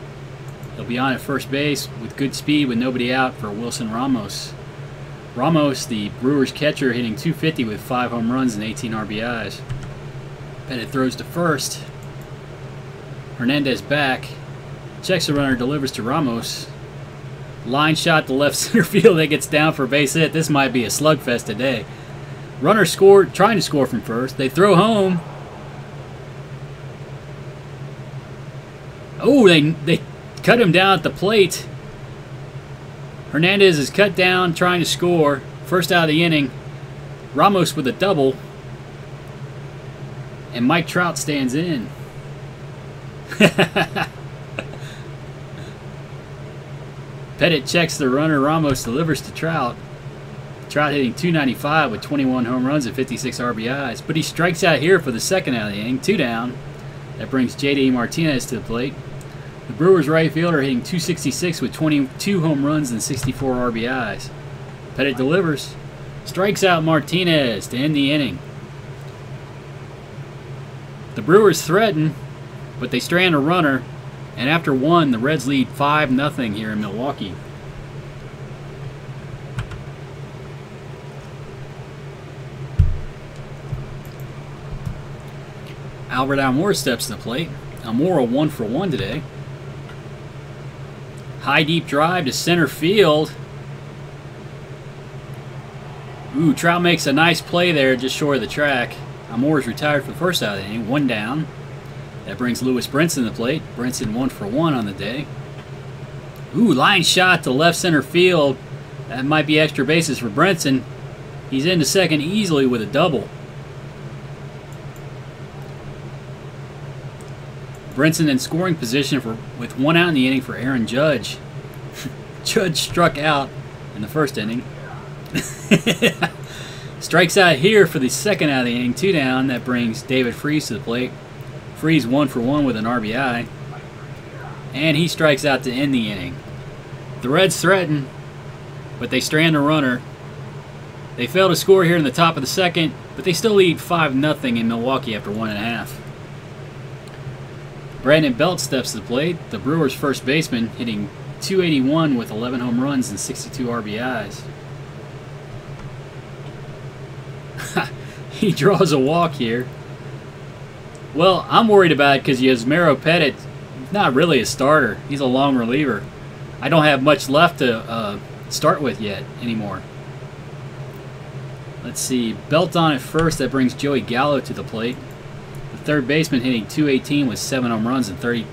He'll be on at first base with good speed with nobody out for Wilson Ramos. Ramos, the Brewers catcher, hitting .250 with 5 home runs and 18 RBIs. Petit throws to first. Hernandez back. Checks the runner, delivers to Ramos. Line shot to left center field. That gets down for a base hit. This might be a slugfest today. Runner scored, trying to score from first. They throw home. Oh, they cut him down at the plate. Hernandez is cut down, trying to score. First out of the inning. Ramos with a double. And Mike Trout stands in. Petit checks the runner. Ramos delivers to Trout. Trout hitting .295 with 21 home runs and 56 RBIs. But he strikes out here for the second out of the inning. 2 down. That brings J.D. Martinez to the plate. The Brewers right fielder hitting .266 with 22 home runs and 64 RBIs. Petit delivers. Strikes out Martinez to end the inning. The Brewers threaten, but they strand a runner. And after 1, the Reds lead 5-0 here in Milwaukee. Albert Almora steps to the plate. Almora 1 for 1 today. High deep drive to center field. Ooh, Trout makes a nice play there just short of the track. Almora's retired for the first out of the inning. 1 down. That brings Lewis Brinson to the plate. Brinson 1 for 1 on the day. Ooh, line shot to left center field. That might be extra bases for Brinson. He's into second easily with a double. Brinson in scoring position with 1 out in the inning for Aaron Judge. Judge struck out in the first inning. Strikes out here for the second out of the inning. 2 down. That brings David Freese to the plate. Freese 1 for 1 with an RBI. And he strikes out to end the inning. The Reds threaten, but they strand a runner. They fail to score here in the top of the second, but they still lead 5-0 in Milwaukee after 1.5. Brandon Belt steps to the plate, the Brewers' first baseman, hitting .281 with 11 home runs and 62 RBIs. He draws a walk here. Well, I'm worried about it because Yusmeiro Petit, not really a starter. He's a long reliever. I don't have much left to start with yet anymore. Let's see. Belt on at first. That brings Joey Gallo to the plate. The third baseman hitting .218 with 7 home runs and 13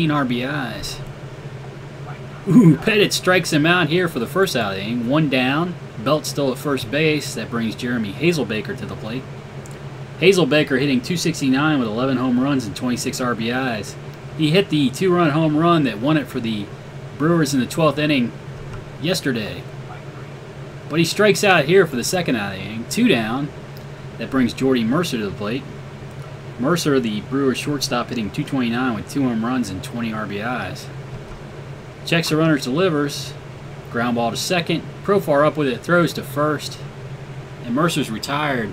RBIs. Ooh, Petit strikes him out here for the first out of the inning. 1 down. Belt still at first base. That brings Jeremy Hazelbaker to the plate. Hazelbaker hitting .269 with 11 home runs and 26 RBIs. He hit the 2-run home run that won it for the Brewers in the 12th inning yesterday. But he strikes out here for the second out of the inning. 2 down. That brings Jordy Mercer to the plate. Mercer, the Brewers shortstop, hitting .229 with 2 home runs and 20 RBIs. Checks the runners, delivers. Ground ball to second. Profar up with it, throws to first. And Mercer's retired.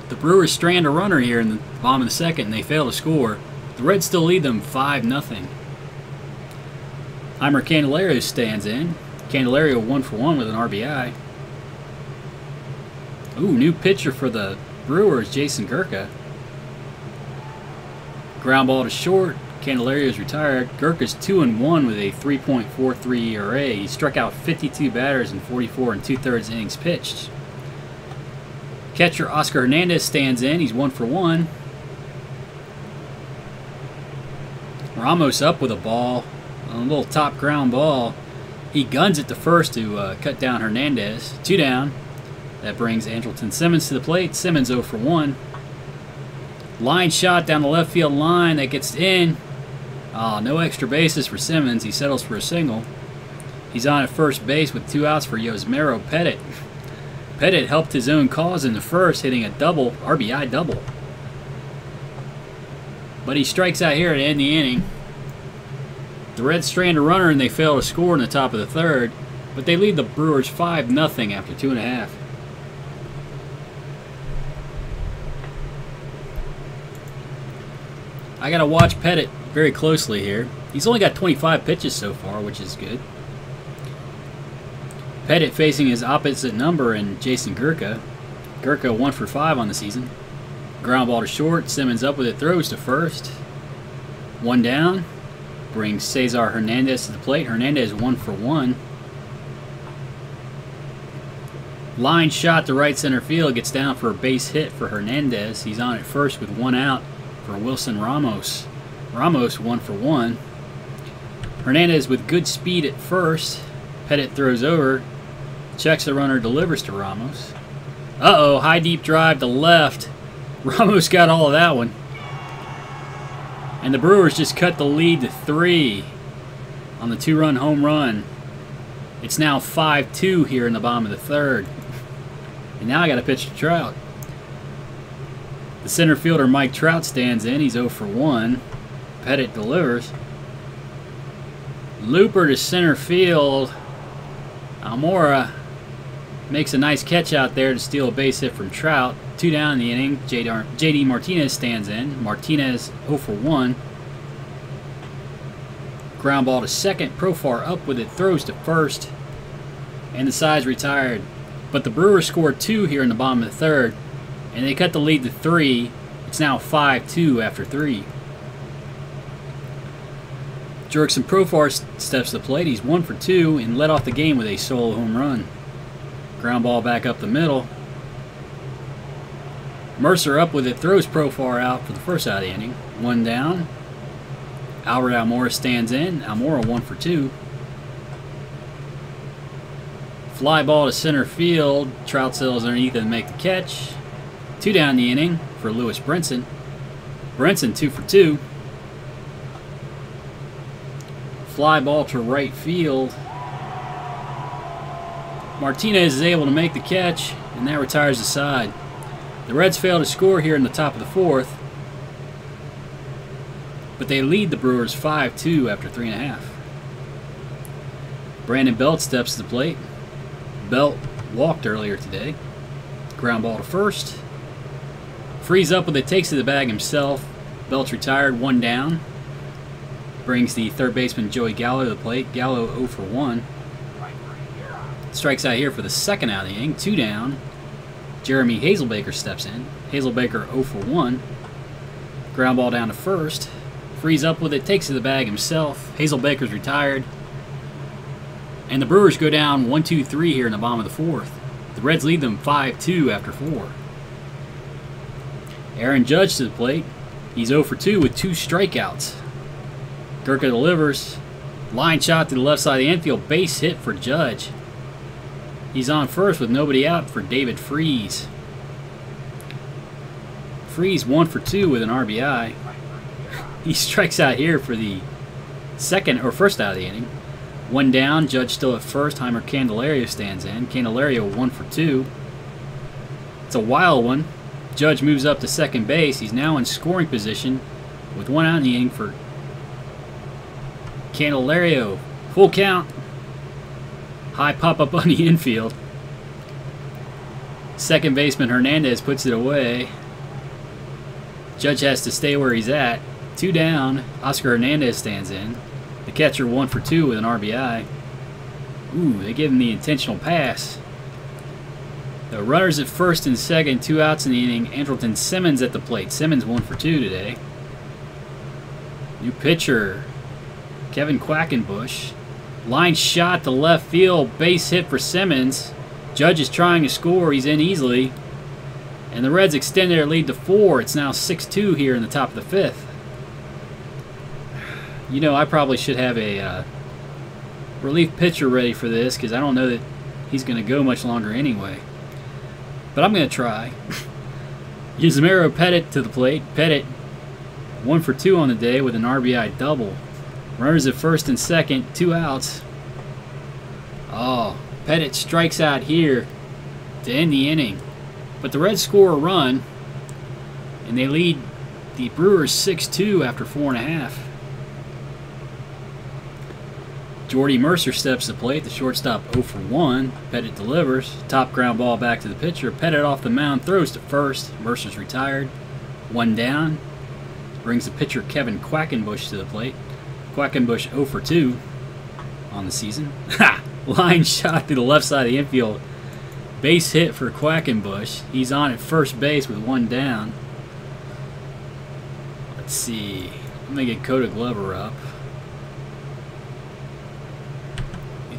The Brewers strand a runner here in the bottom of the second, and they fail to score. The Reds still lead them 5-0. Heimer Candelario stands in. Candelario 1 for 1 with an RBI. Ooh, new pitcher for the Brewers, Jason Gurka. Ground ball to short. Candelario's retired. Gurka's 2-1 with a 3.43 ERA. He struck out 52 batters in 44 2/3 innings pitched. Catcher Oscar Hernandez stands in. He's 1 for 1. Ramos up with a ball. A little top ground ball. He guns it to first to cut down Hernandez. 2 down. That brings Andrelton Simmons to the plate. Simmons 0 for 1. Line shot down the left field line. That gets in. Oh, no extra bases for Simmons. He settles for a single. He's on at first base with 2 outs for Yusmeiro Petit. Petit helped his own cause in the first, hitting a double, RBI double. But he strikes out here to end the inning. The Reds strand a runner and they fail to score in the top of the third, but they lead the Brewers 5-0 after 2.5. I got to watch Petit very closely here. He's only got 25 pitches so far, which is good. Petit facing his opposite number in Jason Gurka. Gurka 1 for 5 on the season. Ground ball to short. Simmons up with it. Throws to first. 1 down. Brings Cesar Hernandez to the plate. Hernandez 1 for 1. Line shot to right center field. Gets down for a base hit for Hernandez. He's on at first with 1 out for Wilson Ramos. Ramos 1 for 1. Hernandez with good speed at first. Petit throws over. Checks the runner, delivers to Ramos. Uh-oh, high deep drive to left. Ramos got all of that one. And the Brewers just cut the lead to 3 on the 2-run home run. It's now 5-2 here in the bottom of the third. And now I got to pitch to Trout. The center fielder Mike Trout stands in. He's 0 for 1. Petit delivers. Looper to center field. Almora makes a nice catch out there to steal a base hit from Trout. 2 down in the inning. J.D. Martinez stands in. Martinez 0 for 1. Ground ball to second. Profar up with it. Throws to first. And the side's retired. But the Brewers scored 2 here in the bottom of the third. And they cut the lead to 3. It's now 5-2 after 3. Jurickson Profar steps to the plate. He's 1 for 2 and led off the game with a solo home run. Ground ball back up the middle. Mercer up with it, throws Profar out for the first out of the inning. 1 down. Albert Almora stands in. Almora 1 for 2. Fly ball to center field. Trout sails underneath and make the catch. 2 down in the inning for Lewis Brinson. Brinson 2 for 2. Fly ball to right field. Martinez is able to make the catch, and that retires the side. The Reds fail to score here in the top of the 4th, but they lead the Brewers 5-2 after 3.5. Brandon Belt steps to the plate. Belt walked earlier today. Ground ball to first. Frees up with it, takes to the bag himself. Belt's retired, 1 down. Brings the third baseman Joey Gallo to the plate. Gallo 0 for 1. Strikes out here for the second out of the inning, 2 down. Jeremy Hazelbaker steps in. Hazelbaker 0 for 1. Ground ball down to first. Frees up with it, takes to the bag himself. Hazelbaker's retired. And the Brewers go down 1-2-3 here in the bottom of the 4th. The Reds lead them 5-2 after 4. Aaron Judge to the plate. He's 0 for 2 with 2 strikeouts. Gurka delivers. Line shot to the left side of the infield. Base hit for Judge. He's on first with nobody out for David Freese. Freese 1 for 2 with an RBI. He strikes out here for the first out of the inning. 1 down, Judge still at first. Heimer Candelario stands in. Candelario 1 for 2. It's a wild one. Judge moves up to second base. He's now in scoring position with 1 out in the inning for Candelario. Full count. High pop-up on the infield. Second baseman Hernandez puts it away. Judge has to stay where he's at. 2 down. Oscar Hernandez stands in. The catcher 1 for 2 with an RBI. Ooh, they give him the intentional pass. The runners at first and second, 2 outs in the inning. Andrelton Simmons at the plate. Simmons 1 for 2 today. New pitcher, Kevin Quackenbush. Line shot to left field. Base hit for Simmons. Judge is trying to score. He's in easily. And the Reds extend their lead to 4. It's now 6-2 here in the top of the 5th. You know, I probably should have a relief pitcher ready for this because I don't know that he's going to go much longer anyway. But I'm going to try. Yusmeiro Petit to the plate. Petit 1 for 2 on the day with an RBI double. Runners at first and second, 2 outs. Oh, Petit strikes out here to end the inning. But the Reds score a run, and they lead the Brewers 6-2 after 4.5. Jordy Mercer steps to the plate. The shortstop 0 for 1. Petit delivers. Top ground ball back to the pitcher. Petit off the mound, throws to first. Mercer's retired. 1 down. Brings the pitcher Kevin Quackenbush to the plate. Quackenbush 0 for 2 on the season. Ha! Line shot to the left side of the infield. Base hit for Quackenbush. He's on at first base with 1 down. Let's see. I'm going to get Coda Glover up.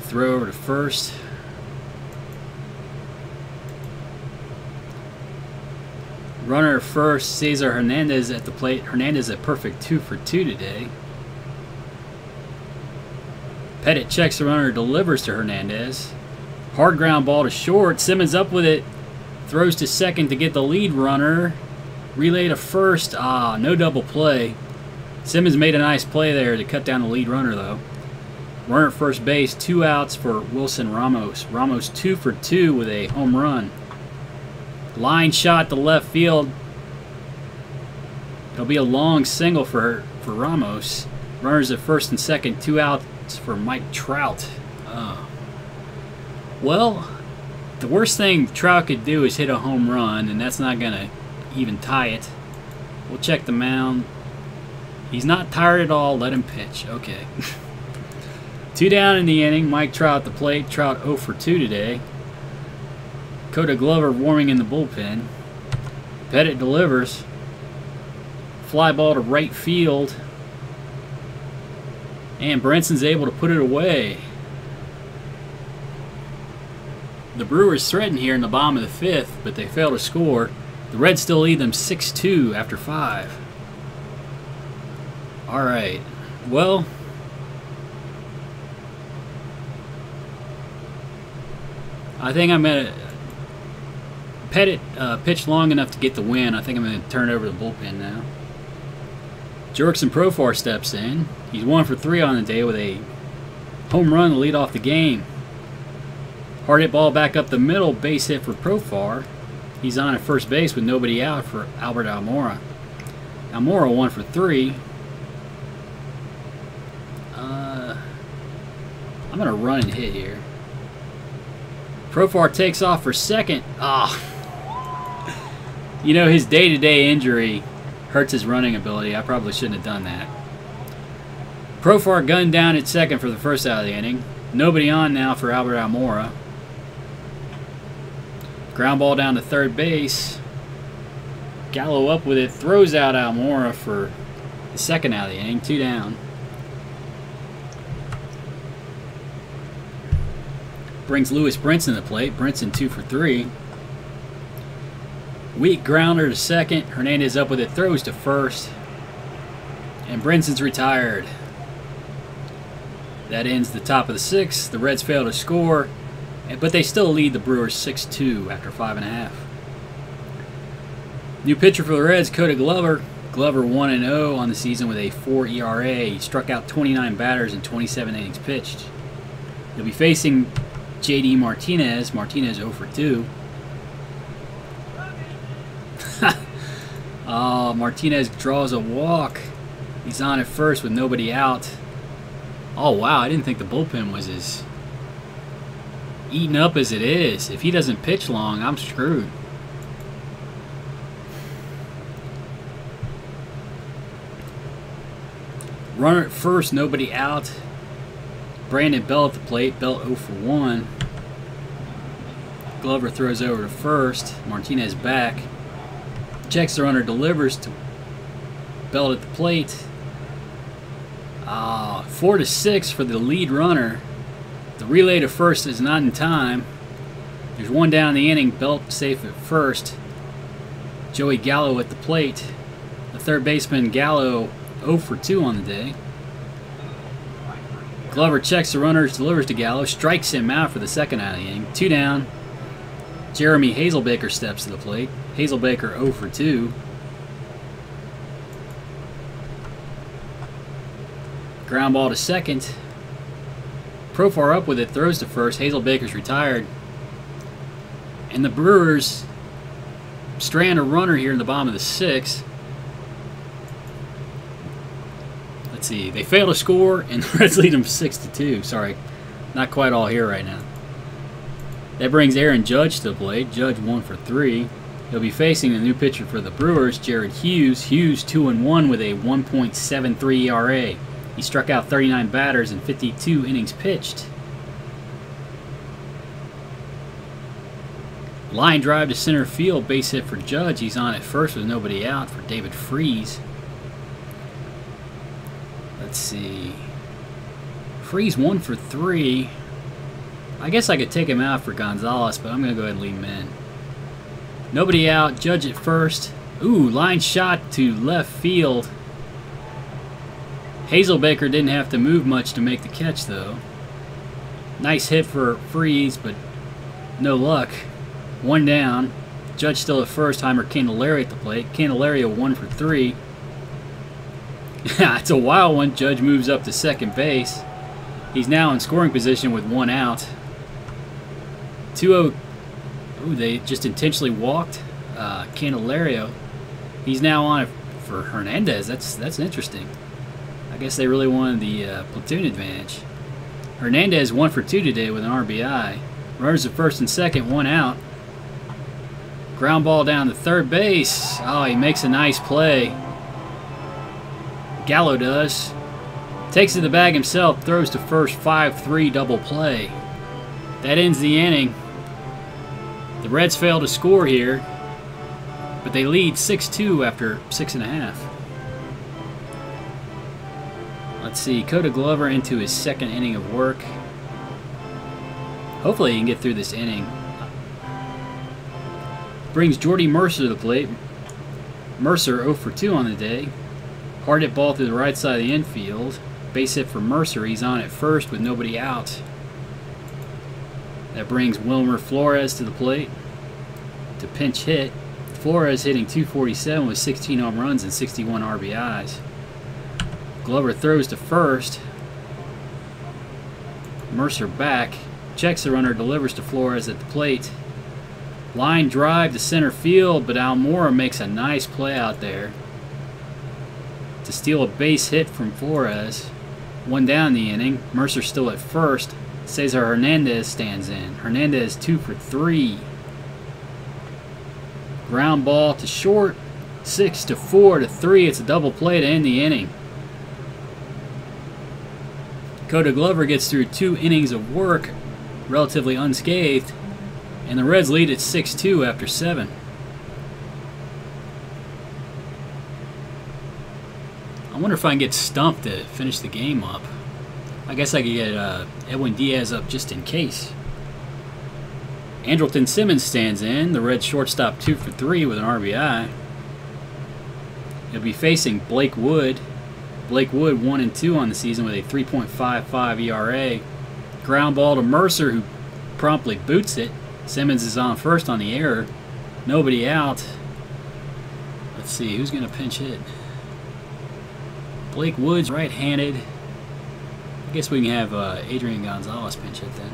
Throw over to first. Runner at first, Cesar Hernandez at the plate. Hernandez a perfect 2 for 2 today. Petit checks the runner, delivers to Hernandez. Hard ground ball to short. Simmons up with it. Throws to second to get the lead runner. Relay to first. No double play. Simmons made a nice play there to cut down the lead runner, though. Runner at first base, 2 outs for Wilson Ramos. Ramos 2 for 2 with a home run. Line shot to left field. It'll be a long single for Ramos. Runners at first and second, 2 outs for Mike Trout. Well, the worst thing Trout could do is hit a home run, and that's not going to even tie it. We'll check the mound. He's not tired at all. Let him pitch. Okay. 2 down in the inning. Mike Trout at the plate. Trout 0 for 2 today. Coda Glover warming in the bullpen. Petit delivers. Fly ball to right field. And Brenson's able to put it away. The Brewers threaten here in the bottom of the 5th, but they fail to score. The Reds still lead them 6-2 after 5. Alright. Well, I think I'm going to... Petit pitched long enough to get the win. I think I'm going to turn over the bullpen now. Jurickson Profar steps in. He's 1 for 3 on the day with a home run to lead off the game. Hard hit ball back up the middle, base hit for Profar. He's on at first base with nobody out for Albert Almora. Almora 1 for 3. I'm going to run and hit here. Profar takes off for second. Ah. You know, his day-to-day injury hurts his running ability. I probably shouldn't have done that. Profar gunned down at second for the first out of the inning. Nobody on now for Albert Almora. Ground ball down to third base. Gallo up with it. Throws out Almora for the second out of the inning. 2 down. Brings Lewis Brinson to the plate. Brinson 2 for 3. Weak grounder to second. Hernandez up with it. Throws to first. And Brinson's retired. That ends the top of the 6th. The Reds fail to score, but they still lead the Brewers 6-2 after 5.5. New pitcher for the Reds, Cody Glover. Glover 1-0 on the season with a 4 ERA. He struck out 29 batters in 27 innings pitched. He'll be facing J.D. Martinez. Martinez 0 for 2. Oh, Martinez draws a walk. He's on at first with nobody out. Oh, wow, I didn't think the bullpen was as eaten up as it is. If he doesn't pitch long, I'm screwed. Runner at first, nobody out. Brandon Bell at the plate. Bell 0 for 1. Glover throws over to first. Martinez back. Checks the runner, delivers to Bell at the plate. 4-6 for the lead runner. The relay to first is not in time. There's 1 down in the inning. Belt safe at first. Joey Gallo at the plate. The third baseman, Gallo, 0 for 2 on the day. Glover checks the runner, delivers to Gallo, strikes him out for the second out of the inning. 2 down. Jeremy Hazelbaker steps to the plate. Hazelbaker 0 for 2. Ground ball to second. Profar up with it, throws to first. Hazelbaker's retired. And the Brewers strand a runner here in the bottom of the 6th. Let's see. They fail to score, and the Reds lead them 6-2. Sorry, not quite all here right now. That brings Aaron Judge to the plate. Judge 1 for 3. He'll be facing the new pitcher for the Brewers, Jared Hughes. Hughes 2-1 with a 1.73 ERA. He struck out 39 batters in 52 innings pitched. Line drive to center field, base hit for Judge. He's on at first with nobody out for David Freese. Let's see. Freese 1 for 3. I guess I could take him out for Gonzalez, but I'm going to go ahead and leave him in. Nobody out. Judge at first. Ooh, line shot to left field. Hazelbaker didn't have to move much to make the catch, though. Nice hit for Freese, but no luck. 1 down. Judge still at first. Heimer Candelaria at the plate. Candelaria 1 for 3. It's a wild one. Judge moves up to second base. He's now in scoring position with 1 out. 2-0. Ooh, they just intentionally walked Candelaria. He's now on for Hernandez. That's interesting. I guess they really wanted the platoon advantage. Hernandez 1 for 2 today with an RBI. Runners at first and second, 1 out. Ground ball down to third base. Oh, he makes a nice play. Gallo does. Takes to the bag himself, throws to first, 5-3 double play. That ends the inning. The Reds fail to score here, but they lead 6-2 after 6.5. Let's see, Cody Glover into his second inning of work. Hopefully he can get through this inning. Brings Jordy Mercer to the plate. Mercer 0 for 2 on the day. Hard hit ball through the right side of the infield. Base hit for Mercer. He's on at first with nobody out. That brings Wilmer Flores to the plate to pinch hit. Flores hitting .247 with 16 home runs and 61 RBIs. Glover throws to first. Mercer back. checks the runner, delivers to Flores at the plate. Line drive to center field, but Almora makes a nice play out there to steal a base hit from Flores. 1 down the inning. Mercer still at first. Cesar Hernandez stands in. Hernandez 2 for 3. Ground ball to short. 6 to 4 to 3. It's a double play to end the inning. Koda Glover gets through 2 innings of work relatively unscathed, and the Reds lead at 6-2 after 7. I wonder if I can get Stumpf to finish the game up. I guess I could get Edwin Diaz up just in case. Andrelton Simmons stands in. The Reds shortstop 2 for 3 with an RBI. He'll be facing Blake Wood. Blake Wood 1 and 2 on the season with a 3.55 ERA. Ground ball to Mercer, who promptly boots it. Simmons is on first on the error. Nobody out. Let's see, who's going to pinch hit? Blake Wood's right-handed. I guess we can have Adrian Gonzalez pinch hit then.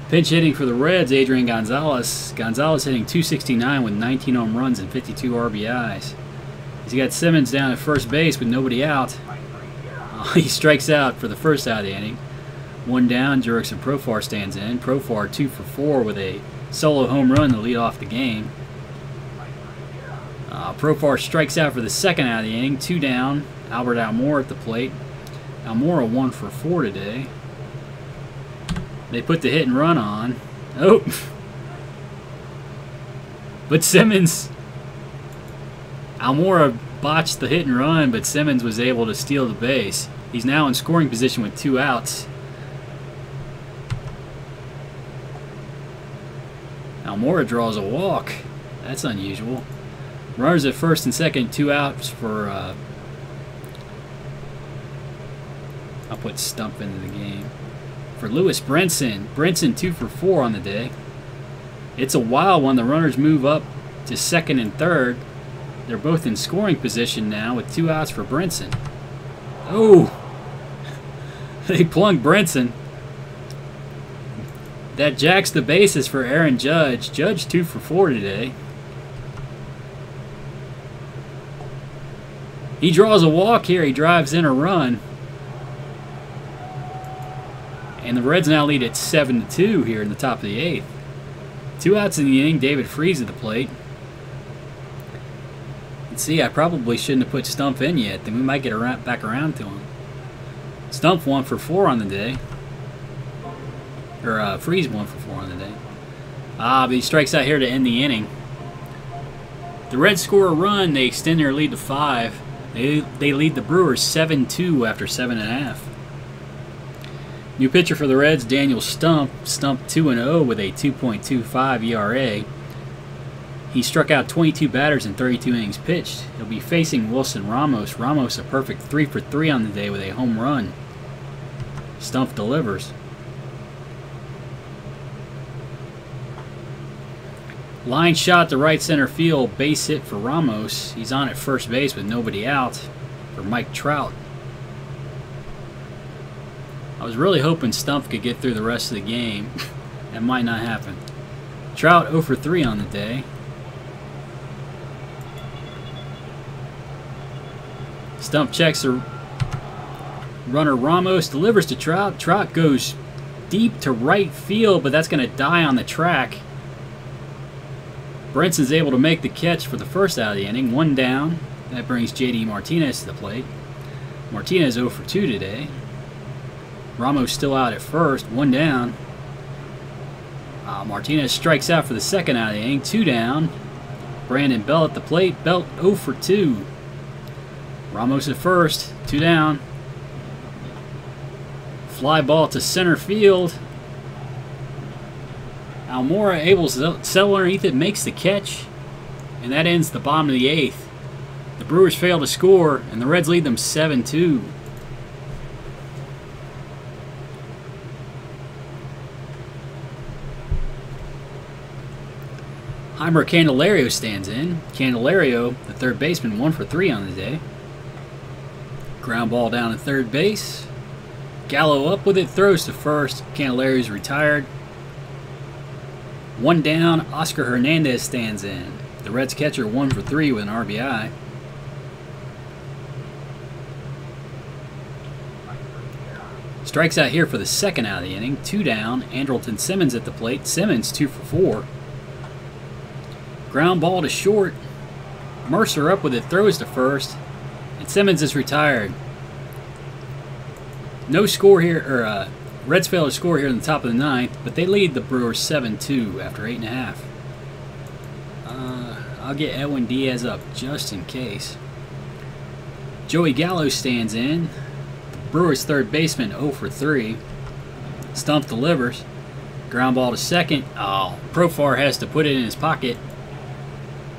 Pinch hitting for the Reds, Adrian Gonzalez. Gonzalez hitting .269 with 19 home runs and 52 RBIs. He's got Simmons down at first base with nobody out. He strikes out for the first out of the inning. 1 down, Jurickson Profar stands in. Profar 2 for 4 with a solo home run to lead off the game. Profar strikes out for the second out of the inning. 2 down, Albert Almora at the plate. Almora 1 for 4 today. They put the hit and run on. Oh! But Simmons... Almora botched the hit and run, but Simmons was able to steal the base. He's now in scoring position with 2 outs. Almora draws a walk. That's unusual. Runners at first and second, 2 outs for... I'll put Stumpf into the game. For Lewis Brinson. Brinson 2 for 4 on the day. It's a wild one. The runners move up to second and third. They're both in scoring position now with 2 outs for Brinson. Oh! They plunk Brinson. That jacks the bases for Aaron Judge. Judge 2 for 4 today. He draws a walk here. He drives in a run. And the Reds now lead at 7-2 here in the top of the 8th. 2 outs in the inning. David Freese at the plate. See, I probably shouldn't have put Stumpf in yet. Then we might get back around to him. Stumpf 1 for 4 on the day. Or Freese 1 for 4 on the day. But he strikes out here to end the inning. The Reds score a run. They extend their lead to 5. They lead the Brewers 7-2 after 7.5. New pitcher for the Reds, Daniel Stumpf. Stumpf 2-0 with a 2.25 ERA. He struck out 22 batters in 32 innings pitched. He'll be facing Wilson Ramos. Ramos a perfect 3 for 3 on the day with a home run. Stumpf delivers. Line shot to right center field. Base hit for Ramos. He's on at first base with nobody out for Mike Trout. I was really hoping Stumpf could get through the rest of the game. That might not happen. Trout 0 for 3 on the day. Stumpf checks the runner Ramos, delivers to Trout. Trout goes deep to right field, but that's going to die on the track. Brinson's able to make the catch for the first out of the inning. 1 down. That brings J.D. Martinez to the plate. Martinez 0 for 2 today. Ramos still out at first. 1 down. Martinez strikes out for the second out of the inning. 2 down. Brandon Belt at the plate. Belt 0 for 2. Ramos at first. 2 down. Fly ball to center field. Almora able to settle underneath it, makes the catch, and that ends the bottom of the 8th. The Brewers fail to score, and the Reds lead them 7-2. Heimer Candelario stands in. Candelario, the third baseman, 1 for 3 on the day. Ground ball down at third base. Gallo up with it, throws to first. Cantelari's retired. One down, Oscar Hernandez stands in. The Reds catcher 1 for 3 with an RBI. Strikes out here for the second out of the inning. 2 down, Andrelton Simmons at the plate. Simmons 2 for 4. Ground ball to short. Mercer up with it, throws to first. And Simmons is retired. No score here, or Reds fail to score here in the top of the ninth, but they lead the Brewers 7-2 after 8.5. I'll get Edwin Diaz up just in case. Joey Gallo stands in. Brewers third baseman 0 for 3. Stump delivers. Ground ball to second. Oh, Profar has to put it in his pocket.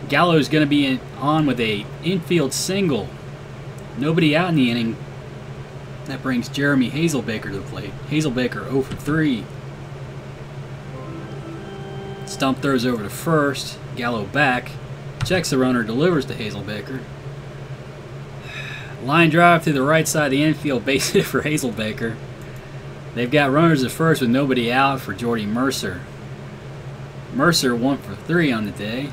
Gallo's going to be on with a infield single. Nobody out in the inning. That brings Jeremy Hazelbaker to the plate. Hazelbaker 0 for 3. Stump throws over to first. Gallo back. Checks the runner, delivers to Hazelbaker. Line drive to the right side of the infield, base hit for Hazelbaker. They've got runners at first with nobody out for Jordy Mercer. Mercer 1 for 3 on the day.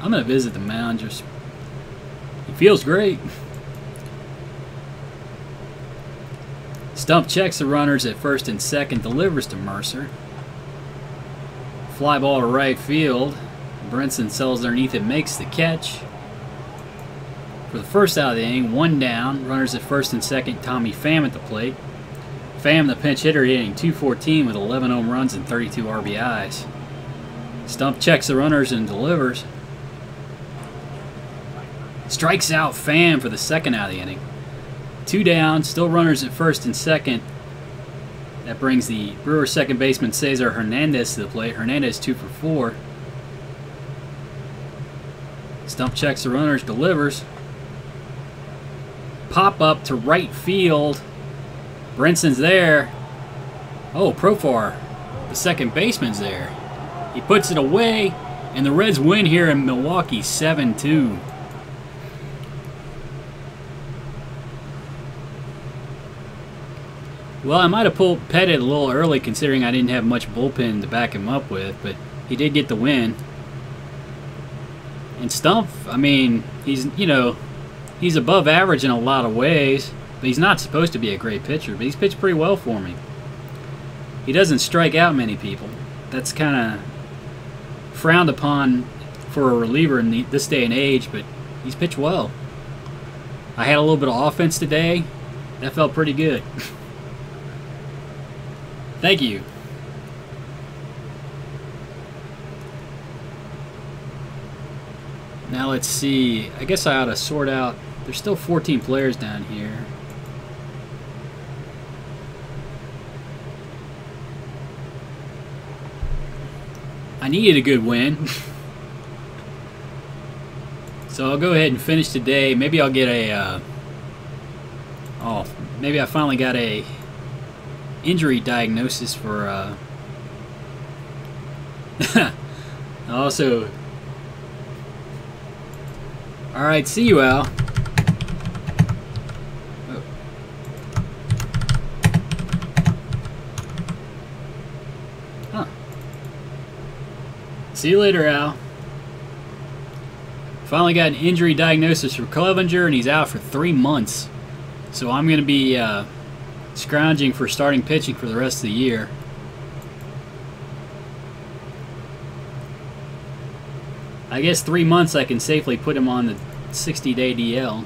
I'm going to visit the mound. He feels great. Stump checks the runners at first and second, delivers to Mercer. Fly ball to right field. Brinson sells underneath it, makes the catch. For the first out of the inning, 1 down. Runners at first and second, Tommy Pham at the plate. Pham, the pinch hitter, hitting .214 with 11 home runs and 32 RBIs. Stump checks the runners and delivers. Strikes out Pham for the second out of the inning. 2 down, still runners at first and second. That brings the Brewers second baseman Cesar Hernandez to the plate. Hernandez 2 for 4. Stump checks the runners, delivers. Pop up to right field. Brinson's there. Oh, Profar, the second baseman's there. He puts it away, and the Reds win here in Milwaukee 7-2. Well, I might have pulled Pettit a little early considering I didn't have much bullpen to back him up with, but he did get the win. And Stump, I mean, he's above average in a lot of ways, but he's not supposed to be a great pitcher, but he's pitched pretty well for me. He doesn't strike out many people. That's kind of frowned upon for a reliever in this day and age, but he's pitched well. I had a little bit of offense today. That felt pretty good. Thank you. Now let's see. I guess I ought to sort out. There's still 14 players down here. I needed a good win. So I'll go ahead and finish today. Maybe I'll get a... maybe I finally got a injury diagnosis for... also... Alright, see you, Al. Oh. Huh. See you later, Al. Finally got an injury diagnosis for Clevenger, and he's out for 3 months. So I'm going to be scrounging for starting pitching for the rest of the year. I guess 3 months I can safely put him on the 60-day DL.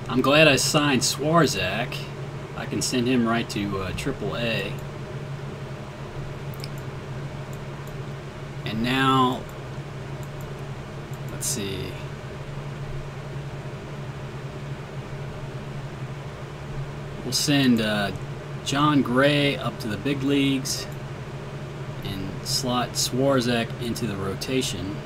I'm glad I signed Swarzak. I can send him right to AAA. And now, let's see. We'll send John Gray up to the big leagues and slot Swarzak into the rotation.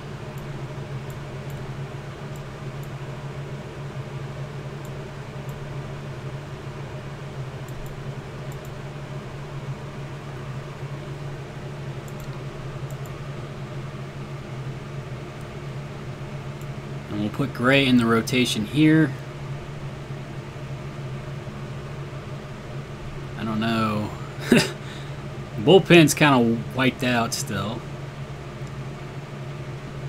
And we'll put Gray in the rotation here. I don't know. Bullpen's kind of wiped out still.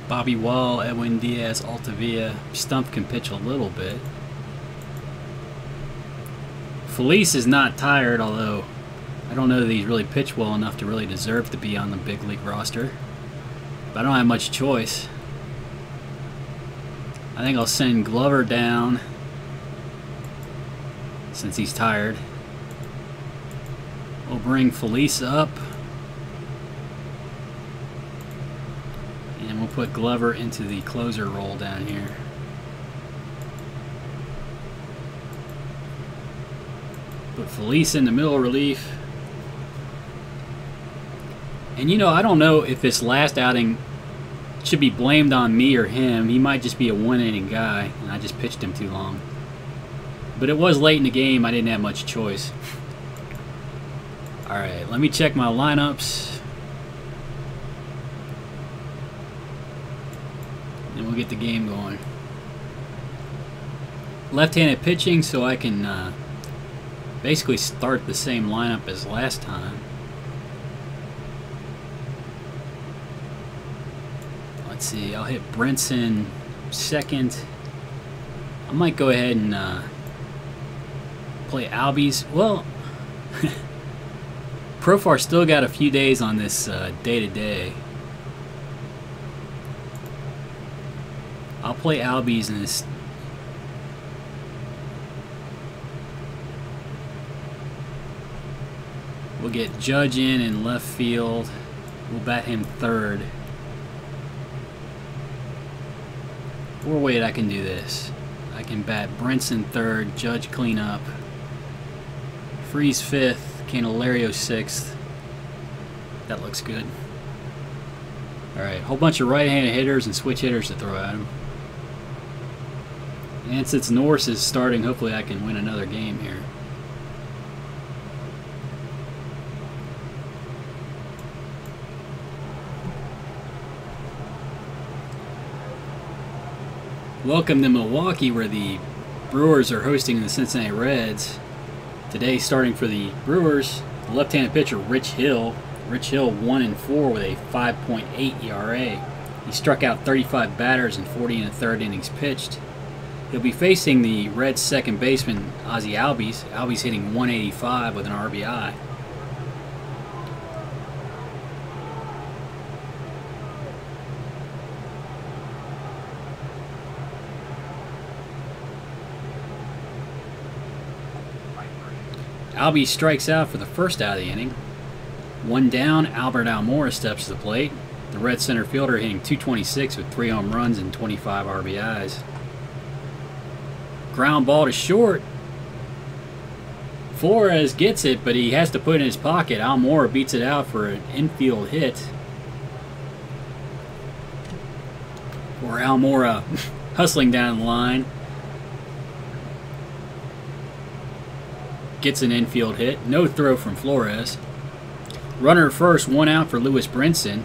Bobby Wall, Edwin Diaz, Altavilla. Stump can pitch a little bit. Felice is not tired, although I don't know that he's really pitched well enough to really deserve to be on the big league roster. But I don't have much choice. I think I'll send Glover down since he's tired. We'll bring Felice up. And we'll put Glover into the closer role down here. Put Felice in the middle relief. And you know, I don't know if this last outing should be blamed on me or him. He might just be a one-inning guy, and I just pitched him too long. But it was late in the game. I didn't have much choice. Alright, let me check my lineups. And we'll get the game going. Left-handed pitching, so I can basically start the same lineup as last time. Let's see, I'll hit Brinson second. I might go ahead and play Albies. Well, Profar still got a few days on this day-to-day. I'll play Albies in this. We'll get Judge in left field. We'll bat him third. Or wait, I can do this. I can bat Brinson third, Judge clean up, Freeze fifth, Candelario sixth. That looks good. Alright, whole bunch of right-handed hitters and switch hitters to throw at him. And since Norris is starting, hopefully I can win another game here. Welcome to Milwaukee, where the Brewers are hosting the Cincinnati Reds. Today, starting for the Brewers, the left-handed pitcher Rich Hill. Rich Hill 1-4 with a 5.8 ERA. He struck out 35 batters in 40 1/3 innings pitched. He'll be facing the Reds' second baseman Ozzie Albies. Albies hitting 185 with an RBI. Albies strikes out for the first out of the inning. One down, Albert Almora steps to the plate. The Red center fielder hitting .226 with 3 home runs and 25 RBIs. Ground ball to short. Flores gets it, but he has to put it in his pocket. Almora beats it out for an infield hit. Or Almora hustling down the line. Gets an infield hit. No throw from Flores. Runner at first, 1 out for Lewis Brinson.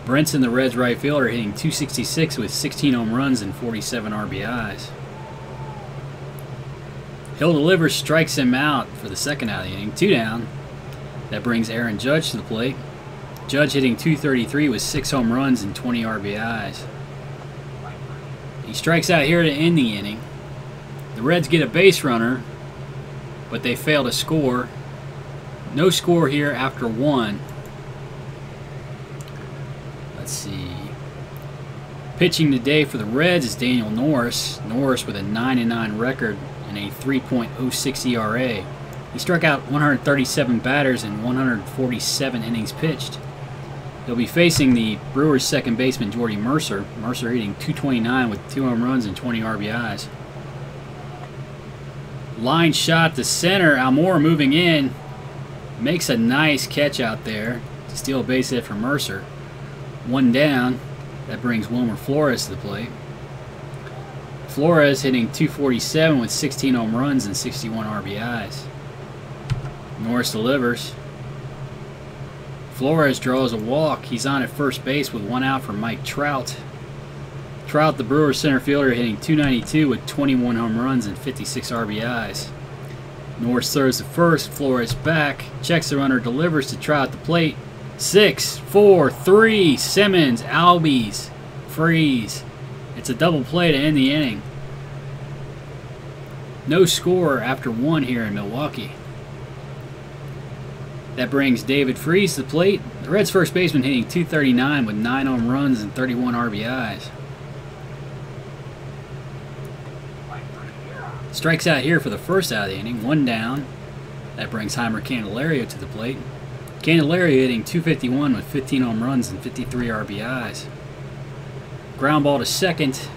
Brinson, the Reds right fielder, hitting .266 with 16 home runs and 47 RBIs. Hill delivers, strikes him out for the second out of the inning. 2 down. That brings Aaron Judge to the plate. Judge hitting .233 with 6 home runs and 20 RBIs. He strikes out here to end the inning. The Reds get a base runner, but they fail to score. No score here after 1. Let's see. Pitching today for the Reds is Daniel Norris. Norris with a 9-9 record and a 3.06 ERA. He struck out 137 batters in 147 innings pitched. He'll be facing the Brewers' second baseman Jordy Mercer. Mercer hitting .229 with 2 home runs and 20 RBIs. Line shot to center. Almora moving in. Makes a nice catch out there to steal a base hit from Mercer. One down. That brings Wilmer Flores to the plate. Flores hitting 247 with 16 home runs and 61 RBIs. Norris delivers. Flores draws a walk. He's on at first base with one out for Mike Trout. Trout, the Brewers center fielder, hitting 292 with 21 home runs and 56 RBIs. Norris throws to first. Flores back. Checks the runner. Delivers to Trout at the plate. 6, 4, 3. Simmons, Albies, freeze. It's a double play to end the inning. No score after one here in Milwaukee. That brings David Freese to the plate. The Reds' first baseman hitting 239 with 9 home runs and 31 RBIs. Strikes out here for the first out of the inning. One down. That brings Heimer Candelario to the plate. Candelario hitting 251 with 15 home runs and 53 RBIs. Ground ball to second.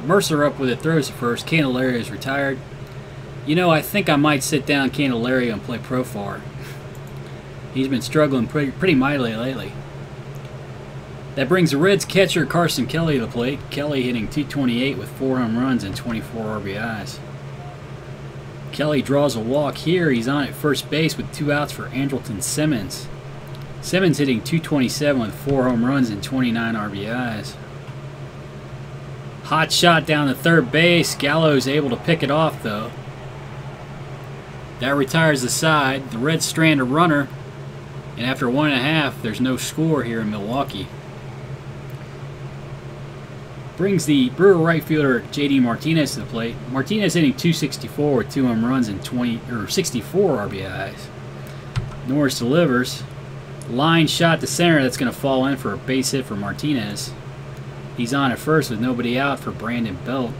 Mercer up with it, throws to first. Candelario is retired. You know, I think I might sit down Candelario and play Profar. He's been struggling pretty mightily lately. That brings the Reds catcher Carson Kelly to the plate. Kelly hitting 228 with 4 home runs and 24 RBIs. Kelly draws a walk here. He's on at first base with 2 outs for Andrelton Simmons. Simmons hitting 227 with 4 home runs and 29 RBIs. Hot shot down to third base. Gallo's able to pick it off, though. That retires the side. The Reds strand a runner. And after 1.5, there's no score here in Milwaukee. Brings the Brewer right fielder J.D. Martinez to the plate. Martinez hitting 264 with 2 home runs and 64 RBIs. Norris delivers. Line shot to center. That's going to fall in for a base hit for Martinez. He's on at first with nobody out for Brandon Belt.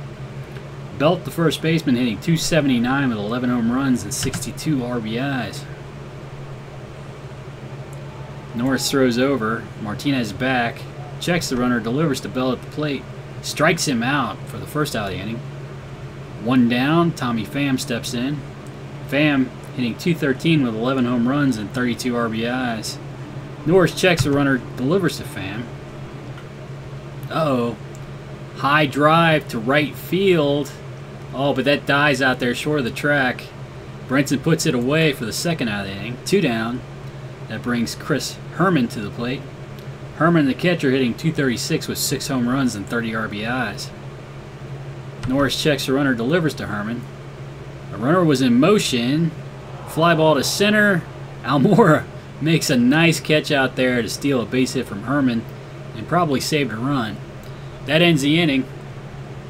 Belt, the first baseman, hitting 279 with 11 home runs and 62 RBIs. Norris throws over. Martinez back. Checks the runner. Delivers to Belt at the plate. Strikes him out for the first out of the inning. One down. Tommy Pham steps in. Pham hitting 213 with 11 home runs and 32 RBIs. Norris checks the runner. Delivers to Pham. Uh-oh. High drive to right field. Oh, but that dies out there short of the track. Brinson puts it away for the second out of the inning. 2 down. That brings Chris Herman to the plate. Herman, the catcher, hitting 236 with 6 home runs and 30 RBIs. Norris checks the runner, delivers to Herman. The runner was in motion. Fly ball to center. Almora makes a nice catch out there to steal a base hit from Herman and probably saved a run. That ends the inning.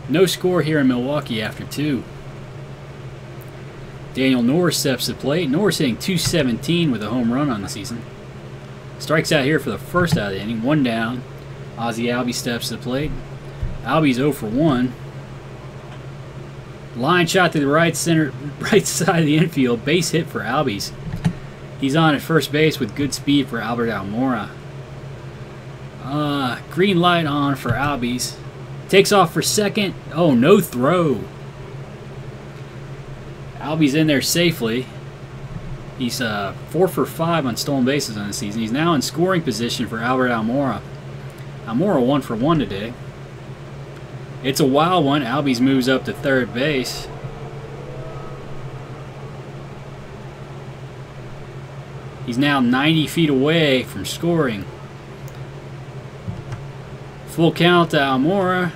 No score here in Milwaukee after 2. Daniel Norris steps to the plate. Norris hitting 217 with a home run on the season. Strikes out here for the first out of the inning. 1 down. Ozzie Albies steps to the plate. Albies 0 for 1. Line shot to the right side of the infield. Base hit for Albies. He's on at first base with good speed for Albert Almora. Green light on for Albies. Takes off for second. Oh, no throw. Albies in there safely. He's 4 for 5 on stolen bases on the season. He's now in scoring position for Albert Almora. Almora 1 for 1 today. It's a wild one. Albies moves up to third base. He's now 90 feet away from scoring. Full count to Almora.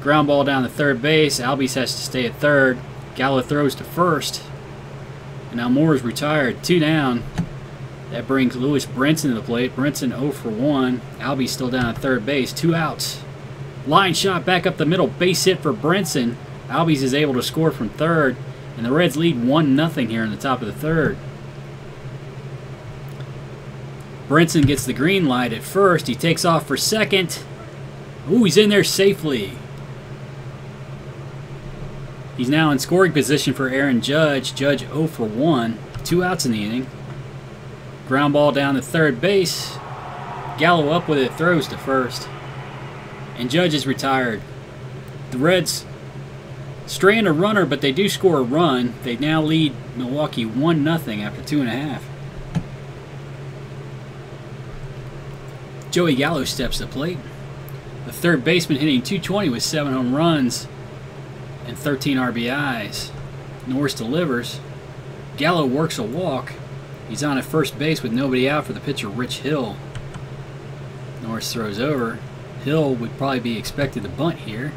Ground ball down to third base. Albies has to stay at third. Gallo throws to first. And Almora's retired. 2 down. That brings Lewis Brinson to the plate. Brinson 0 for 1. Albies still down at third base. 2 outs. Line shot back up the middle. Base hit for Brinson. Albies is able to score from third. And the Reds lead 1-0 here in the top of the third. Brinson gets the green light at first. He takes off for second. Ooh, he's in there safely. He's now in scoring position for Aaron Judge. Judge 0 for 1. 2 outs in the inning. Ground ball down to third base. Gallo up with it, throws to first. And Judge is retired. The Reds Strand a runner, but they do score a run. They now lead Milwaukee 1-0 after 2.5. Joey Gallo steps to the plate. The third baseman hitting .220 with 7 home runs and 13 RBIs. Norris delivers. Gallo works a walk. He's on at first base with nobody out for the pitcher Rich Hill. Norris throws over. Hill would probably be expected to bunt here.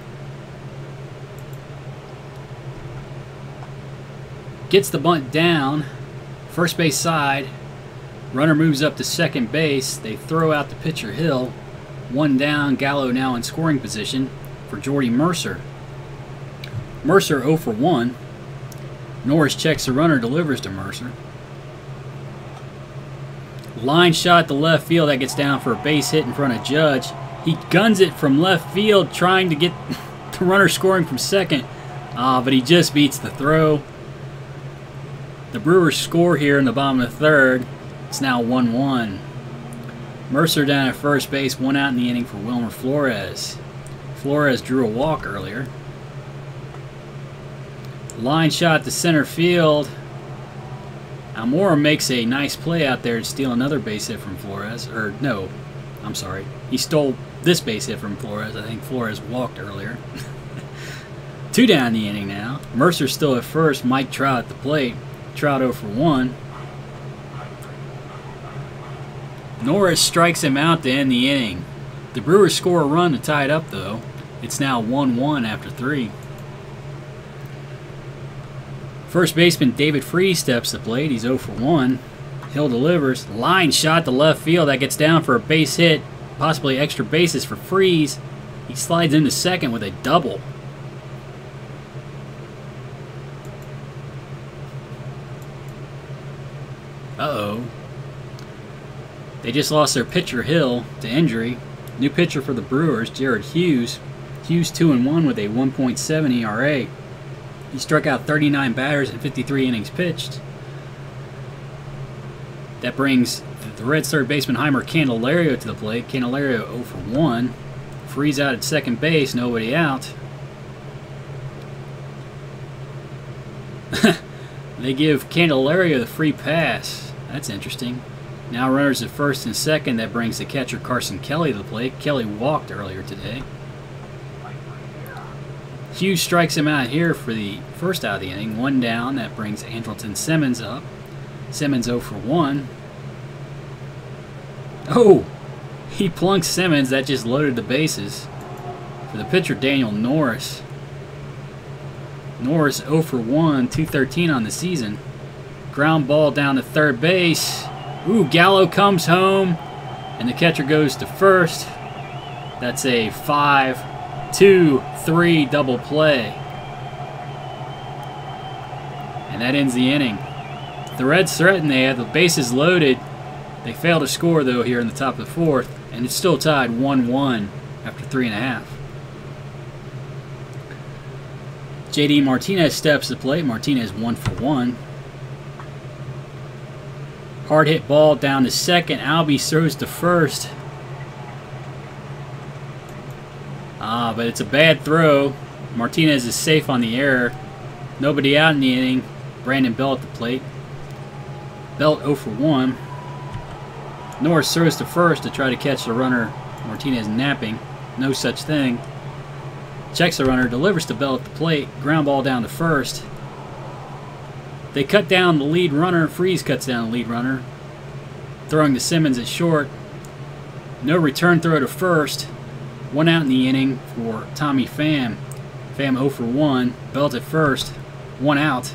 Gets the bunt down. First base side. Runner moves up to second base. They throw out the pitcher Hill. 1 down. Gallo now in scoring position for Jordy Mercer. Mercer 0 for 1. Norris checks the runner, delivers to Mercer. Line shot to left field. That gets down for a base hit in front of Judge. He guns it from left field, trying to get the runner scoring from second. But he just beats the throw. The Brewers score here in the bottom of the third. It's now 1-1. Mercer down at first base, 1 out in the inning for Wilmer Flores. Flores drew a walk earlier. Line shot to center field. Almora makes a nice play out there to steal another base hit from Flores. Or, no, I'm sorry. He stole this base hit from Flores. I think Flores walked earlier. 2 down in the inning now. Mercer's still at first. Mike Trout at the plate. Trout 0 for 1. Norris strikes him out to end the inning. The Brewers score a run to tie it up, though. It's now 1-1 after 3. First baseman David Freese steps to the plate. He's 0 for 1. Hill delivers. Line shot to left field. That gets down for a base hit. Possibly extra bases for Freese. He slides into second with a double. Uh-oh. They just lost their pitcher Hill to injury. New pitcher for the Brewers, Jared Hughes. Hughes 2-1 with a 1.7 ERA. He struck out 39 batters in 53 innings pitched. That brings the Reds' third baseman Heimer Candelario to the plate. Candelario 0 for 1. Freeze out at second base, nobody out. They give Candelario the free pass. That's interesting. Now runners at first and second. That brings the catcher Carson Kelly to the plate. Kelly walked earlier today. Hughes strikes him out here for the first out of the inning. 1 down. That brings Andrelton Simmons up. Simmons 0 for 1. Oh! He plunks Simmons. That just loaded the bases. For the pitcher, Daniel Norris. Norris 0 for 1. 213 on the season. Ground ball down to third base. Ooh, Gallo comes home. And the catcher goes to first. That's a 5-2-3 double play. And that ends the inning. The Reds threaten. They have the bases loaded. They fail to score, though, here in the top of the fourth. And it's still tied 1-1 after 3.5. J.D. Martinez steps to the plate. Martinez 1 for 1. Hard hit ball down to second. Albies throws to first. But it's a bad throw. Martinez is safe on the error. Nobody out in the inning. Brandon Belt at the plate. Belt 0 for 1. Norris throws to first to try to catch the runner. Martinez napping. No such thing. Checks the runner. Delivers to Belt at the plate. Ground ball down to first. They cut down the lead runner. Freese cuts down the lead runner. Throwing to Simmons at short. No return throw to first. 1 out in the inning for Tommy Pham. Pham 0 for 1. Belt at first. 1 out.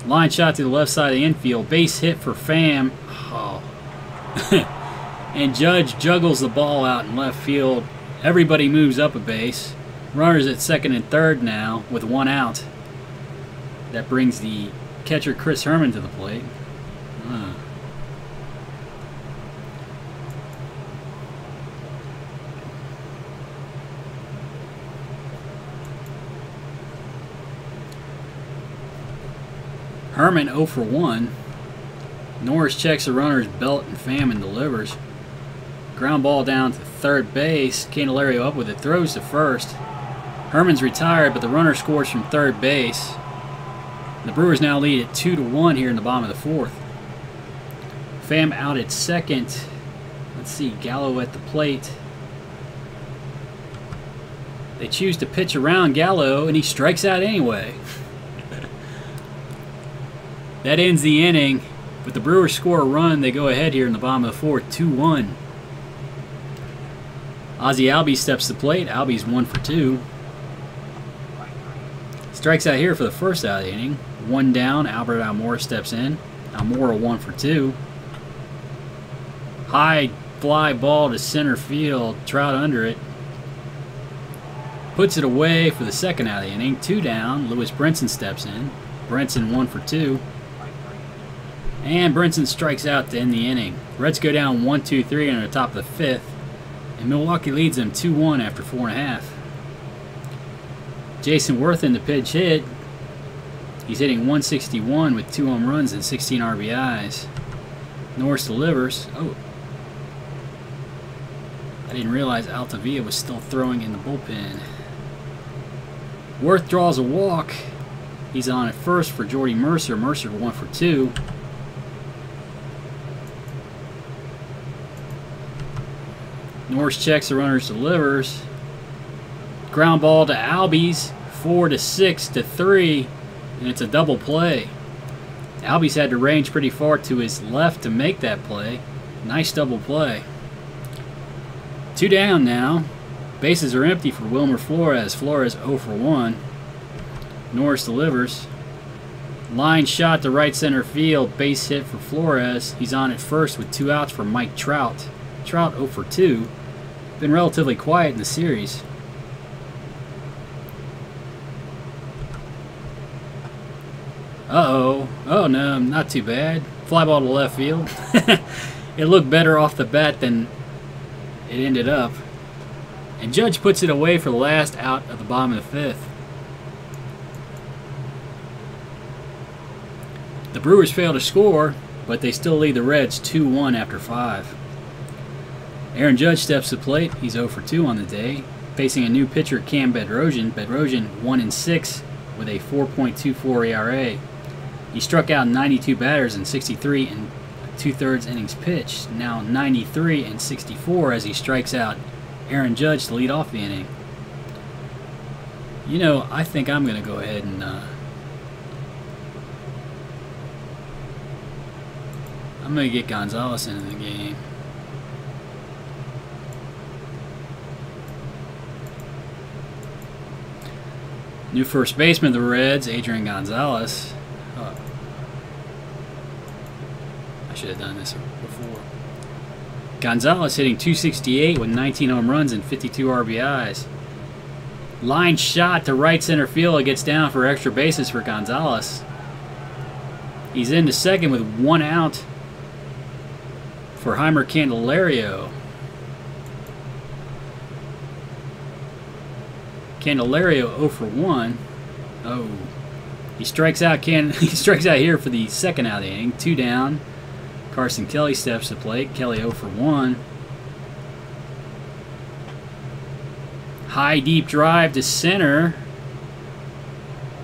Line shot to the left side of the infield. Base hit for Pham. Oh. And Judge juggles the ball out in left field. Everybody moves up a base. Runners at second and third now with 1 out. That brings the catcher Chris Herman to the plate. Herman 0 for 1. Norris checks the runners Belt and Pham and delivers. Ground ball down to third base. Candelario up with it. Throws to first. Herman's retired, but the runner scores from third base. The Brewers now lead at 2-1 here in the bottom of the fourth. Pham out at second. Let's see, Gallo at the plate. They choose to pitch around Gallo, and he strikes out anyway. That ends the inning. But the Brewers score a run. They go ahead here in the bottom of the fourth, 2-1. Ozzie Albies steps to the plate. Albies 1 for 2. Strikes out here for the first out of the inning. 1 down. Albert Almora steps in. Almora 1 for 2. High fly ball to center field. Trout under it. Puts it away for the second out of the inning. 2 down. Lewis Brinson steps in. Brinson 1 for 2. And Brinson strikes out to end the inning. Reds go down 1-2-3 on the top of the fifth. And Milwaukee leads them 2-1 after 4.5. Jason Worthen, the pitch hit. He's hitting 161 with 2 home runs and 16 RBIs. Norris delivers. Oh. I didn't realize Altavilla was still throwing in the bullpen. Worth draws a walk. He's on at first for Jordy Mercer. Mercer 1 for 2. Norris checks the runners, delivers. Ground ball to Albies, 4-6 to 3, and it's a double play. Albies had to range pretty far to his left to make that play. Nice double play. 2 down now. Bases are empty for Wilmer Flores. Flores 0 for 1. Norris delivers. Line shot to right center field. Base hit for Flores. He's on at first with 2 outs for Mike Trout. Trout 0 for 2. Been relatively quiet in the series. Uh-oh. Oh, no, not too bad. Fly ball to left field. It looked better off the bat than it ended up. And Judge puts it away for the last out of the bottom of the fifth. The Brewers fail to score, but they still lead the Reds 2-1 after 5. Aaron Judge steps to the plate. He's 0 for 2 on the day. Facing a new pitcher, Cam Bedrosian. Bedrosian 1-6 with a 4.24 ERA. He struck out 92 batters in 63 and 2/3 innings pitched. Now 93 and 64 as he strikes out Aaron Judge to lead off the inning. You know, I think I'm going to go ahead and I'm going to get Gonzalez into the game. New first baseman of the Reds, Adrian Gonzalez. I should have done this before. Gonzalez hitting .268 with 19 home runs and 52 RBIs. Line shot to right center field. It gets down for extra bases for Gonzalez. He's into second with 1 out for Heimer Candelario. Candelario 0 for 1. Oh, he strikes out. He strikes out here for the second out of the inning. 2 down. Carson Kelly steps to the plate. Kelly 0 for 1. High deep drive to center.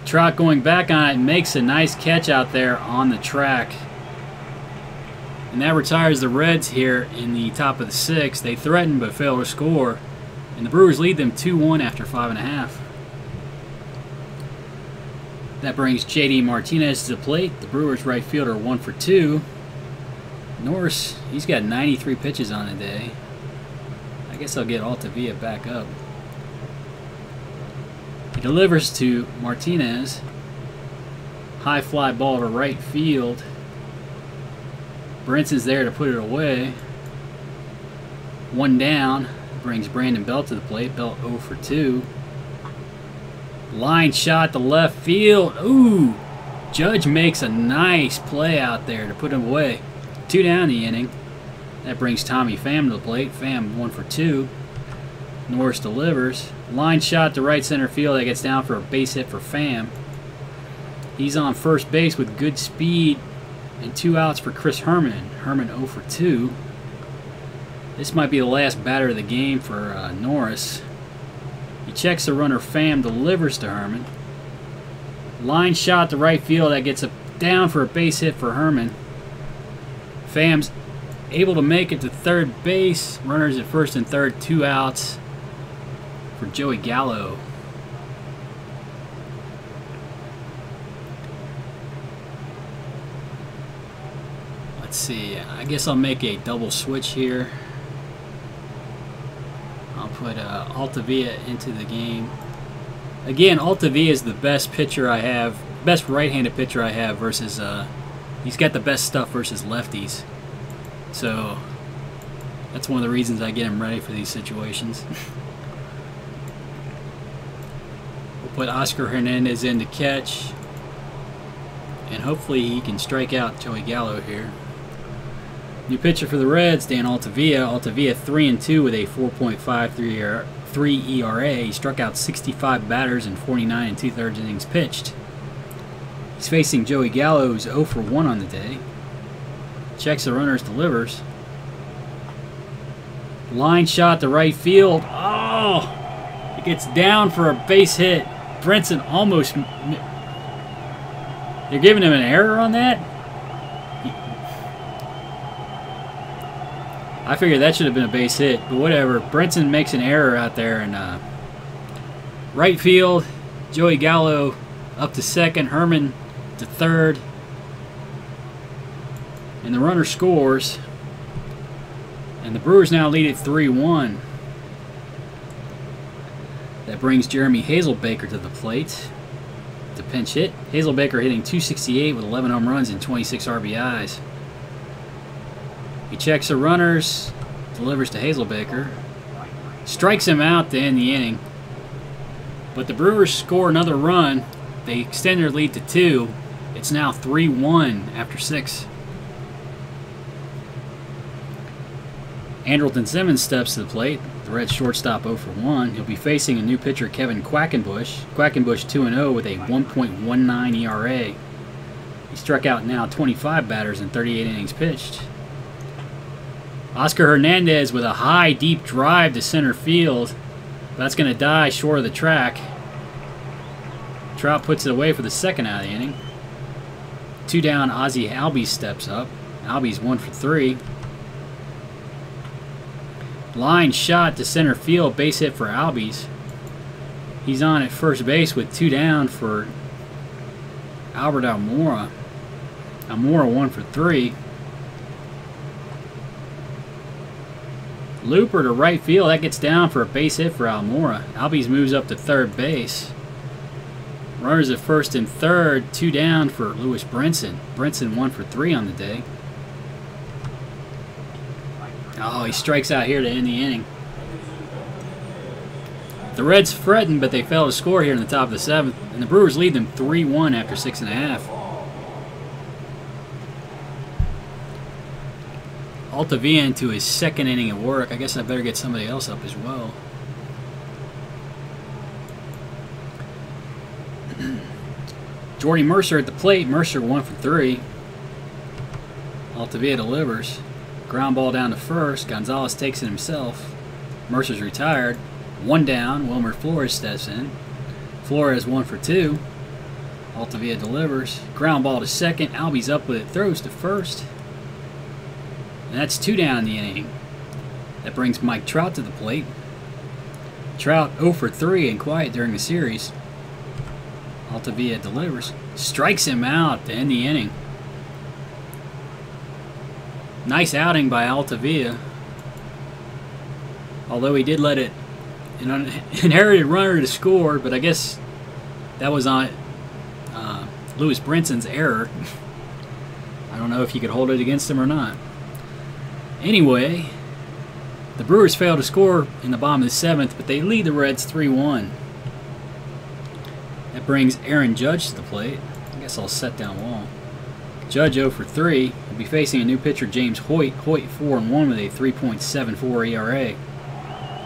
Trout going back on it, makes a nice catch out there on the track. And that retires the Reds here in the top of the 6th. They threaten but fail to score. And the Brewers lead them 2-1 after 5.5. That brings J.D. Martinez to the plate. The Brewers right fielder 1 for 2. Norris, he's got 93 pitches on the day. I guess I'll get Altavilla back up. He delivers to Martinez. High fly ball to right field. Brinson's there to put it away. 1 down. Brings Brandon Belt to the plate. Belt 0 for 2. Line shot to left field. Ooh! Judge makes a nice play out there to put him away. 2 down the inning. That brings Tommy Pham to the plate. Pham 1 for 2. Norris delivers. Line shot to right center field. That gets down for a base hit for Pham. He's on first base with good speed. And 2 outs for Chris Herman. Herman 0 for 2. This might be the last batter of the game for Norris. He checks the runner. Pham delivers to Herman. Line shot to right field. That gets down for a base hit for Herman. Pham's able to make it to third base. Runners at first and third, 2 outs for Joey Gallo. Let's see. I guess I'll make a double switch here. I'll put Altavilla into the game. Again, Altavilla is the best pitcher I have, best right-handed pitcher I have versus, he's got the best stuff versus lefties. So, that's one of the reasons I get him ready for these situations. We'll put Oscar Hernandez in to catch. And hopefully he can strike out Joey Gallo here. New pitcher for the Reds, Dan Altavilla. Altavilla 3-2 with a 4.53 ERA. He struck out 65 batters in 49 2/3 innings pitched. He's facing Joey Gallo, who's 0 for 1 on the day. Checks the runners, delivers. Line shot to right field. Oh! It gets down for a base hit. Brinson almost... You're giving him an error on that? I figured that should have been a base hit, but whatever. Brinson makes an error out there in right field. Joey Gallo up to second. Herman to third. And the runner scores. And the Brewers now lead at 3-1. That brings Jeremy Hazelbaker to the plate to pinch hit. Hazelbaker hitting .268 with 11 home runs and 26 RBIs. He checks the runners, delivers to Hazelbaker, strikes him out to end the inning. But the Brewers score another run. They extend their lead to 2. It's now 3-1 after 6. Andrelton Simmons steps to the plate. The Reds shortstop 0 for 1. He'll be facing a new pitcher, Kevin Quackenbush. Quackenbush 2-0 with a 1.19 ERA. He struck out now 25 batters in 38 innings pitched. Oscar Hernandez with a high, deep drive to center field. That's going to die short of the track. Trout puts it away for the second out of the inning. 2 down, Ozzie Albies steps up. Albies 1 for 3. Line shot to center field, base hit for Albies. He's on at first base with 2 down for Albert Almora. Almora 1 for 3. Looper to right field. That gets down for a base hit for Almora. Albies moves up to third base. Runners at first and third. 2 down for Lewis Brinson. Brinson 1 for 3 on the day. Oh, he strikes out here to end the inning. The Reds fretting, but they fail to score here in the top of the 7th. And the Brewers lead them 3-1 after 6.5. Altavilla into his second inning of work. I guess I better get somebody else up as well. Jordy Mercer at the plate. Mercer 1 for 3. Altavilla delivers. Ground ball down to first. Gonzalez takes it himself. Mercer's retired. 1 down. Wilmer Flores steps in. Flores 1 for 2. Altavilla delivers. Ground ball to second. Albies up with it. Throws to first. And that's 2 down in the inning. That brings Mike Trout to the plate. Trout 0 for 3 and quiet during the series. Altavilla delivers. Strikes him out to end the inning. Nice outing by Altavilla. Although he did let it an inherited runner to score, but I guess that was on Lewis Brinson's error. I don't know if you could hold it against him or not. Anyway, the Brewers failed to score in the bottom of the 7th, but they lead the Reds 3-1. That brings Aaron Judge to the plate. I guess I'll set down Wall. Judge 0 for 3. Will be facing a new pitcher, James Hoyt. Hoyt 4-1 with a 3.74 ERA.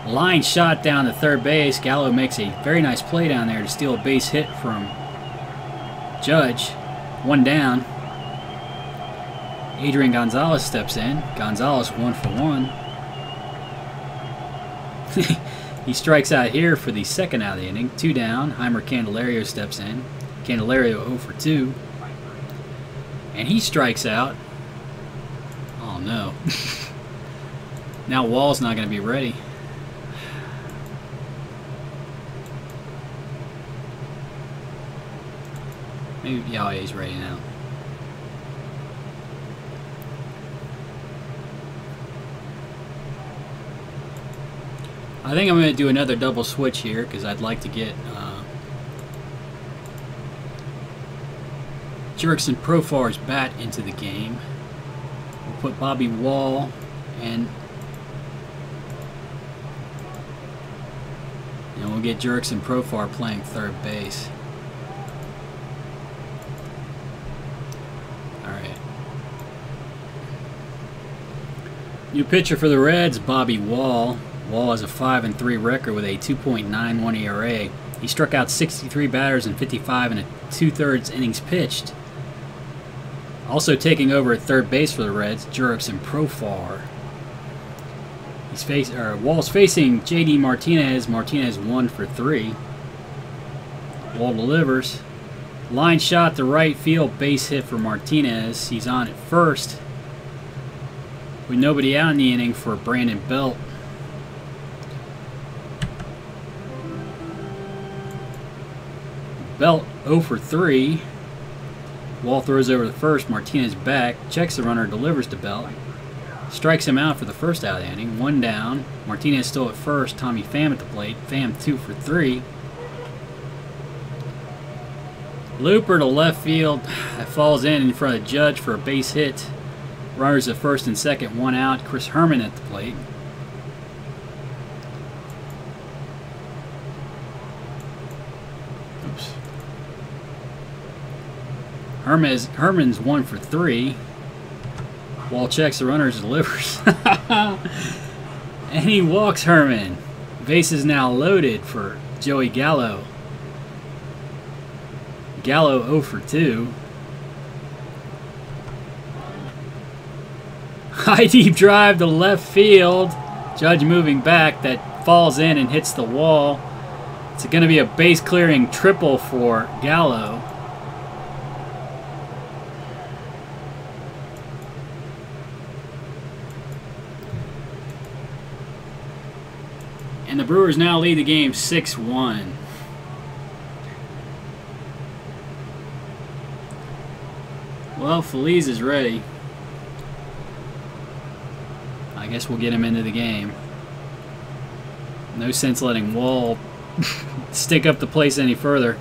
Line shot down to third base. Gallo makes a very nice play down there to steal a base hit from Judge. 1 down. Adrian Gonzalez steps in. Gonzalez 1 for 1. He strikes out here for the second out of the inning. 2 down. Heimer Candelario steps in. Candelario 0 for 2. And he strikes out. Oh no. Now Wall's not going to be ready. Maybe, yeah, he's ready now. I think I'm going to do another double switch here because I'd like to get Jurickson Profar's bat into the game. We'll put Bobby Wall and we'll get Jurickson Profar playing third base. Alright. New pitcher for the Reds, Bobby Wall. Wall has a 5-3 record with a 2.91 ERA. He struck out 63 batters in 55 and 2/3 innings pitched. Also taking over at third base for the Reds, Jurickson Profar. Wall's facing J.D. Martinez. Martinez 1 for 3. Wall delivers. Line shot to right field, base hit for Martinez. He's on at first with nobody out in the inning for Brandon Belt. Belt 0 for 3. Wall throws over the first. Martinez back. Checks the runner. Delivers to Belt. Strikes him out for the first out of the inning. 1 down. Martinez still at first. Tommy Pham at the plate. Pham 2 for 3. Looper to left field. That falls in front of Judge for a base hit. Runners at first and second. 1 out. Chris Herman at the plate. Herman's 1 for 3. Wall checks the runners, delivers. And he walks Herman. Base is now loaded for Joey Gallo. Gallo 0 for 2. High deep drive to left field. Judge moving back. That falls in and hits the wall. It's going to be a base clearing triple for Gallo. And the Brewers now lead the game 6-1. Well, Feliz is ready. I guess we'll get him into the game. No sense letting Wall stick up the place any further.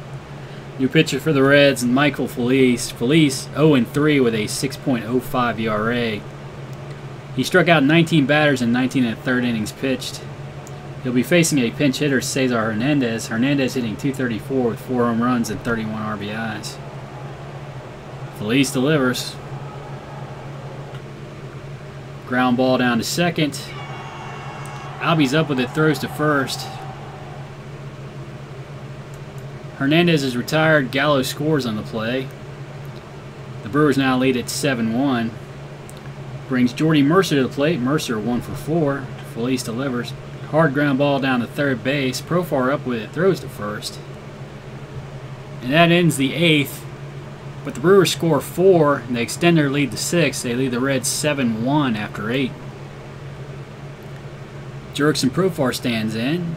New pitcher for the Reds, Michael Feliz. Feliz 0-3 with a 6.05 ERA. He struck out 19 batters in 19 1/3 innings pitched. He'll be facing a pinch hitter, Cesar Hernandez. Hernandez hitting .234 with 4 home runs and 31 RBIs. Feliz delivers. Ground ball down to second. Albies up with it, throws to first. Hernandez is retired. Gallo scores on the play. The Brewers now lead at 7-1. Brings Jordy Mercer to the plate. Mercer 1 for 4. Feliz delivers. Hard ground ball down to third base. Profar up with it, throws to first. And that ends the 8th. But the Brewers score 4, and they extend their lead to 6. They lead the Reds 7-1 after 8. Jurickson Profar stands in.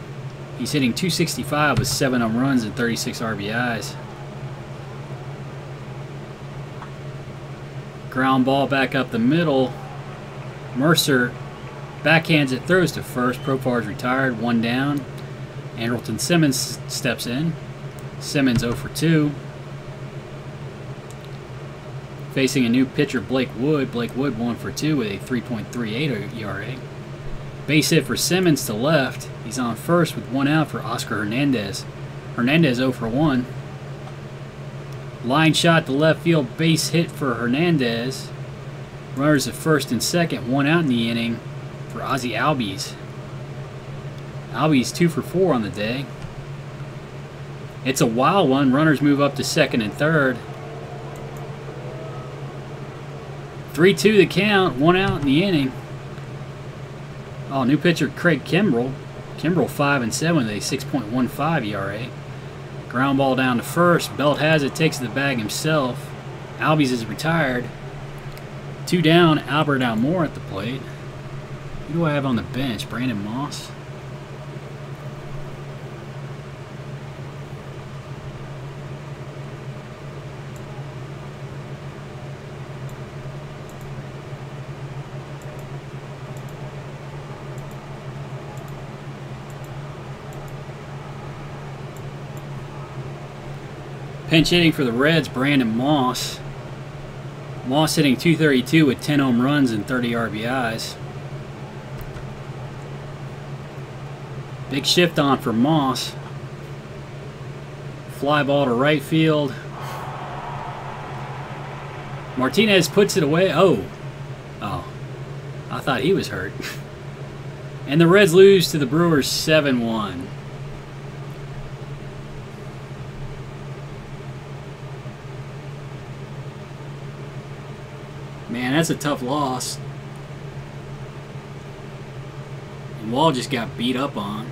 He's hitting .265 with 7 home runs and 36 RBIs. Ground ball back up the middle. Mercer backhands it, throws to first. Profar's retired, 1 down. Andrelton Simmons steps in. Simmons 0 for 2. Facing a new pitcher, Blake Wood. Blake Wood 1 for 2 with a 3.38 ERA. Base hit for Simmons to left. He's on first with 1 out for Oscar Hernandez. Hernandez 0 for 1. Line shot to left field, base hit for Hernandez. Runners at first and second, 1 out in the inning for Ozzie Albies. Albies 2 for 4 on the day. It's a wild one. Runners move up to second and third. 3-2 the count, 1 out in the inning. Oh, new pitcher Craig Kimbrell. Kimbrel 5-7 with a 6.15 ERA. Ground ball down to first. Belt has it, takes the bag himself. Albies is retired. 2 down, Albert Almore at the plate. Who do I have on the bench? Brandon Moss. Pinch hitting for the Reds, Brandon Moss. Moss hitting .232 with 10 home runs and 30 RBIs. Big shift on for Moss. Fly ball to right field. Martinez puts it away. Oh, I thought he was hurt. And the Reds lose to the Brewers 7-1. Man, that's a tough loss. And Wall just got beat up on.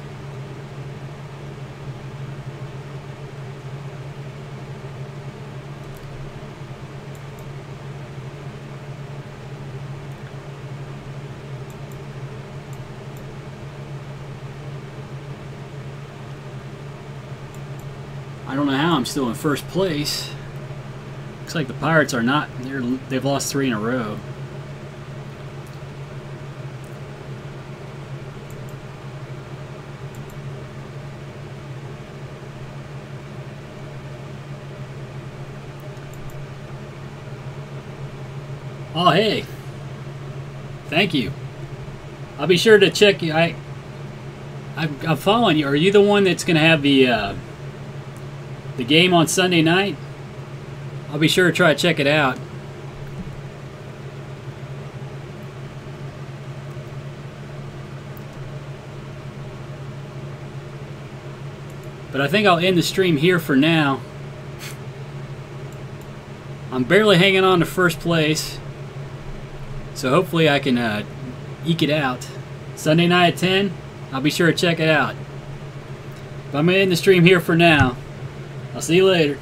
I don't know how I'm still in first place. Looks like the Pirates are not. They've lost 3 in a row. Oh, hey. Thank you. I'll be sure to check you. I'm following you. Are you the one that's going to have the game on Sunday night? I'll be sure to try to check it out. But I think I'll end the stream here for now. I'm barely hanging on to first place. So hopefully I can eke it out. Sunday night at 10, I'll be sure to check it out. But I'm going to end the stream here for now. I'll see you later.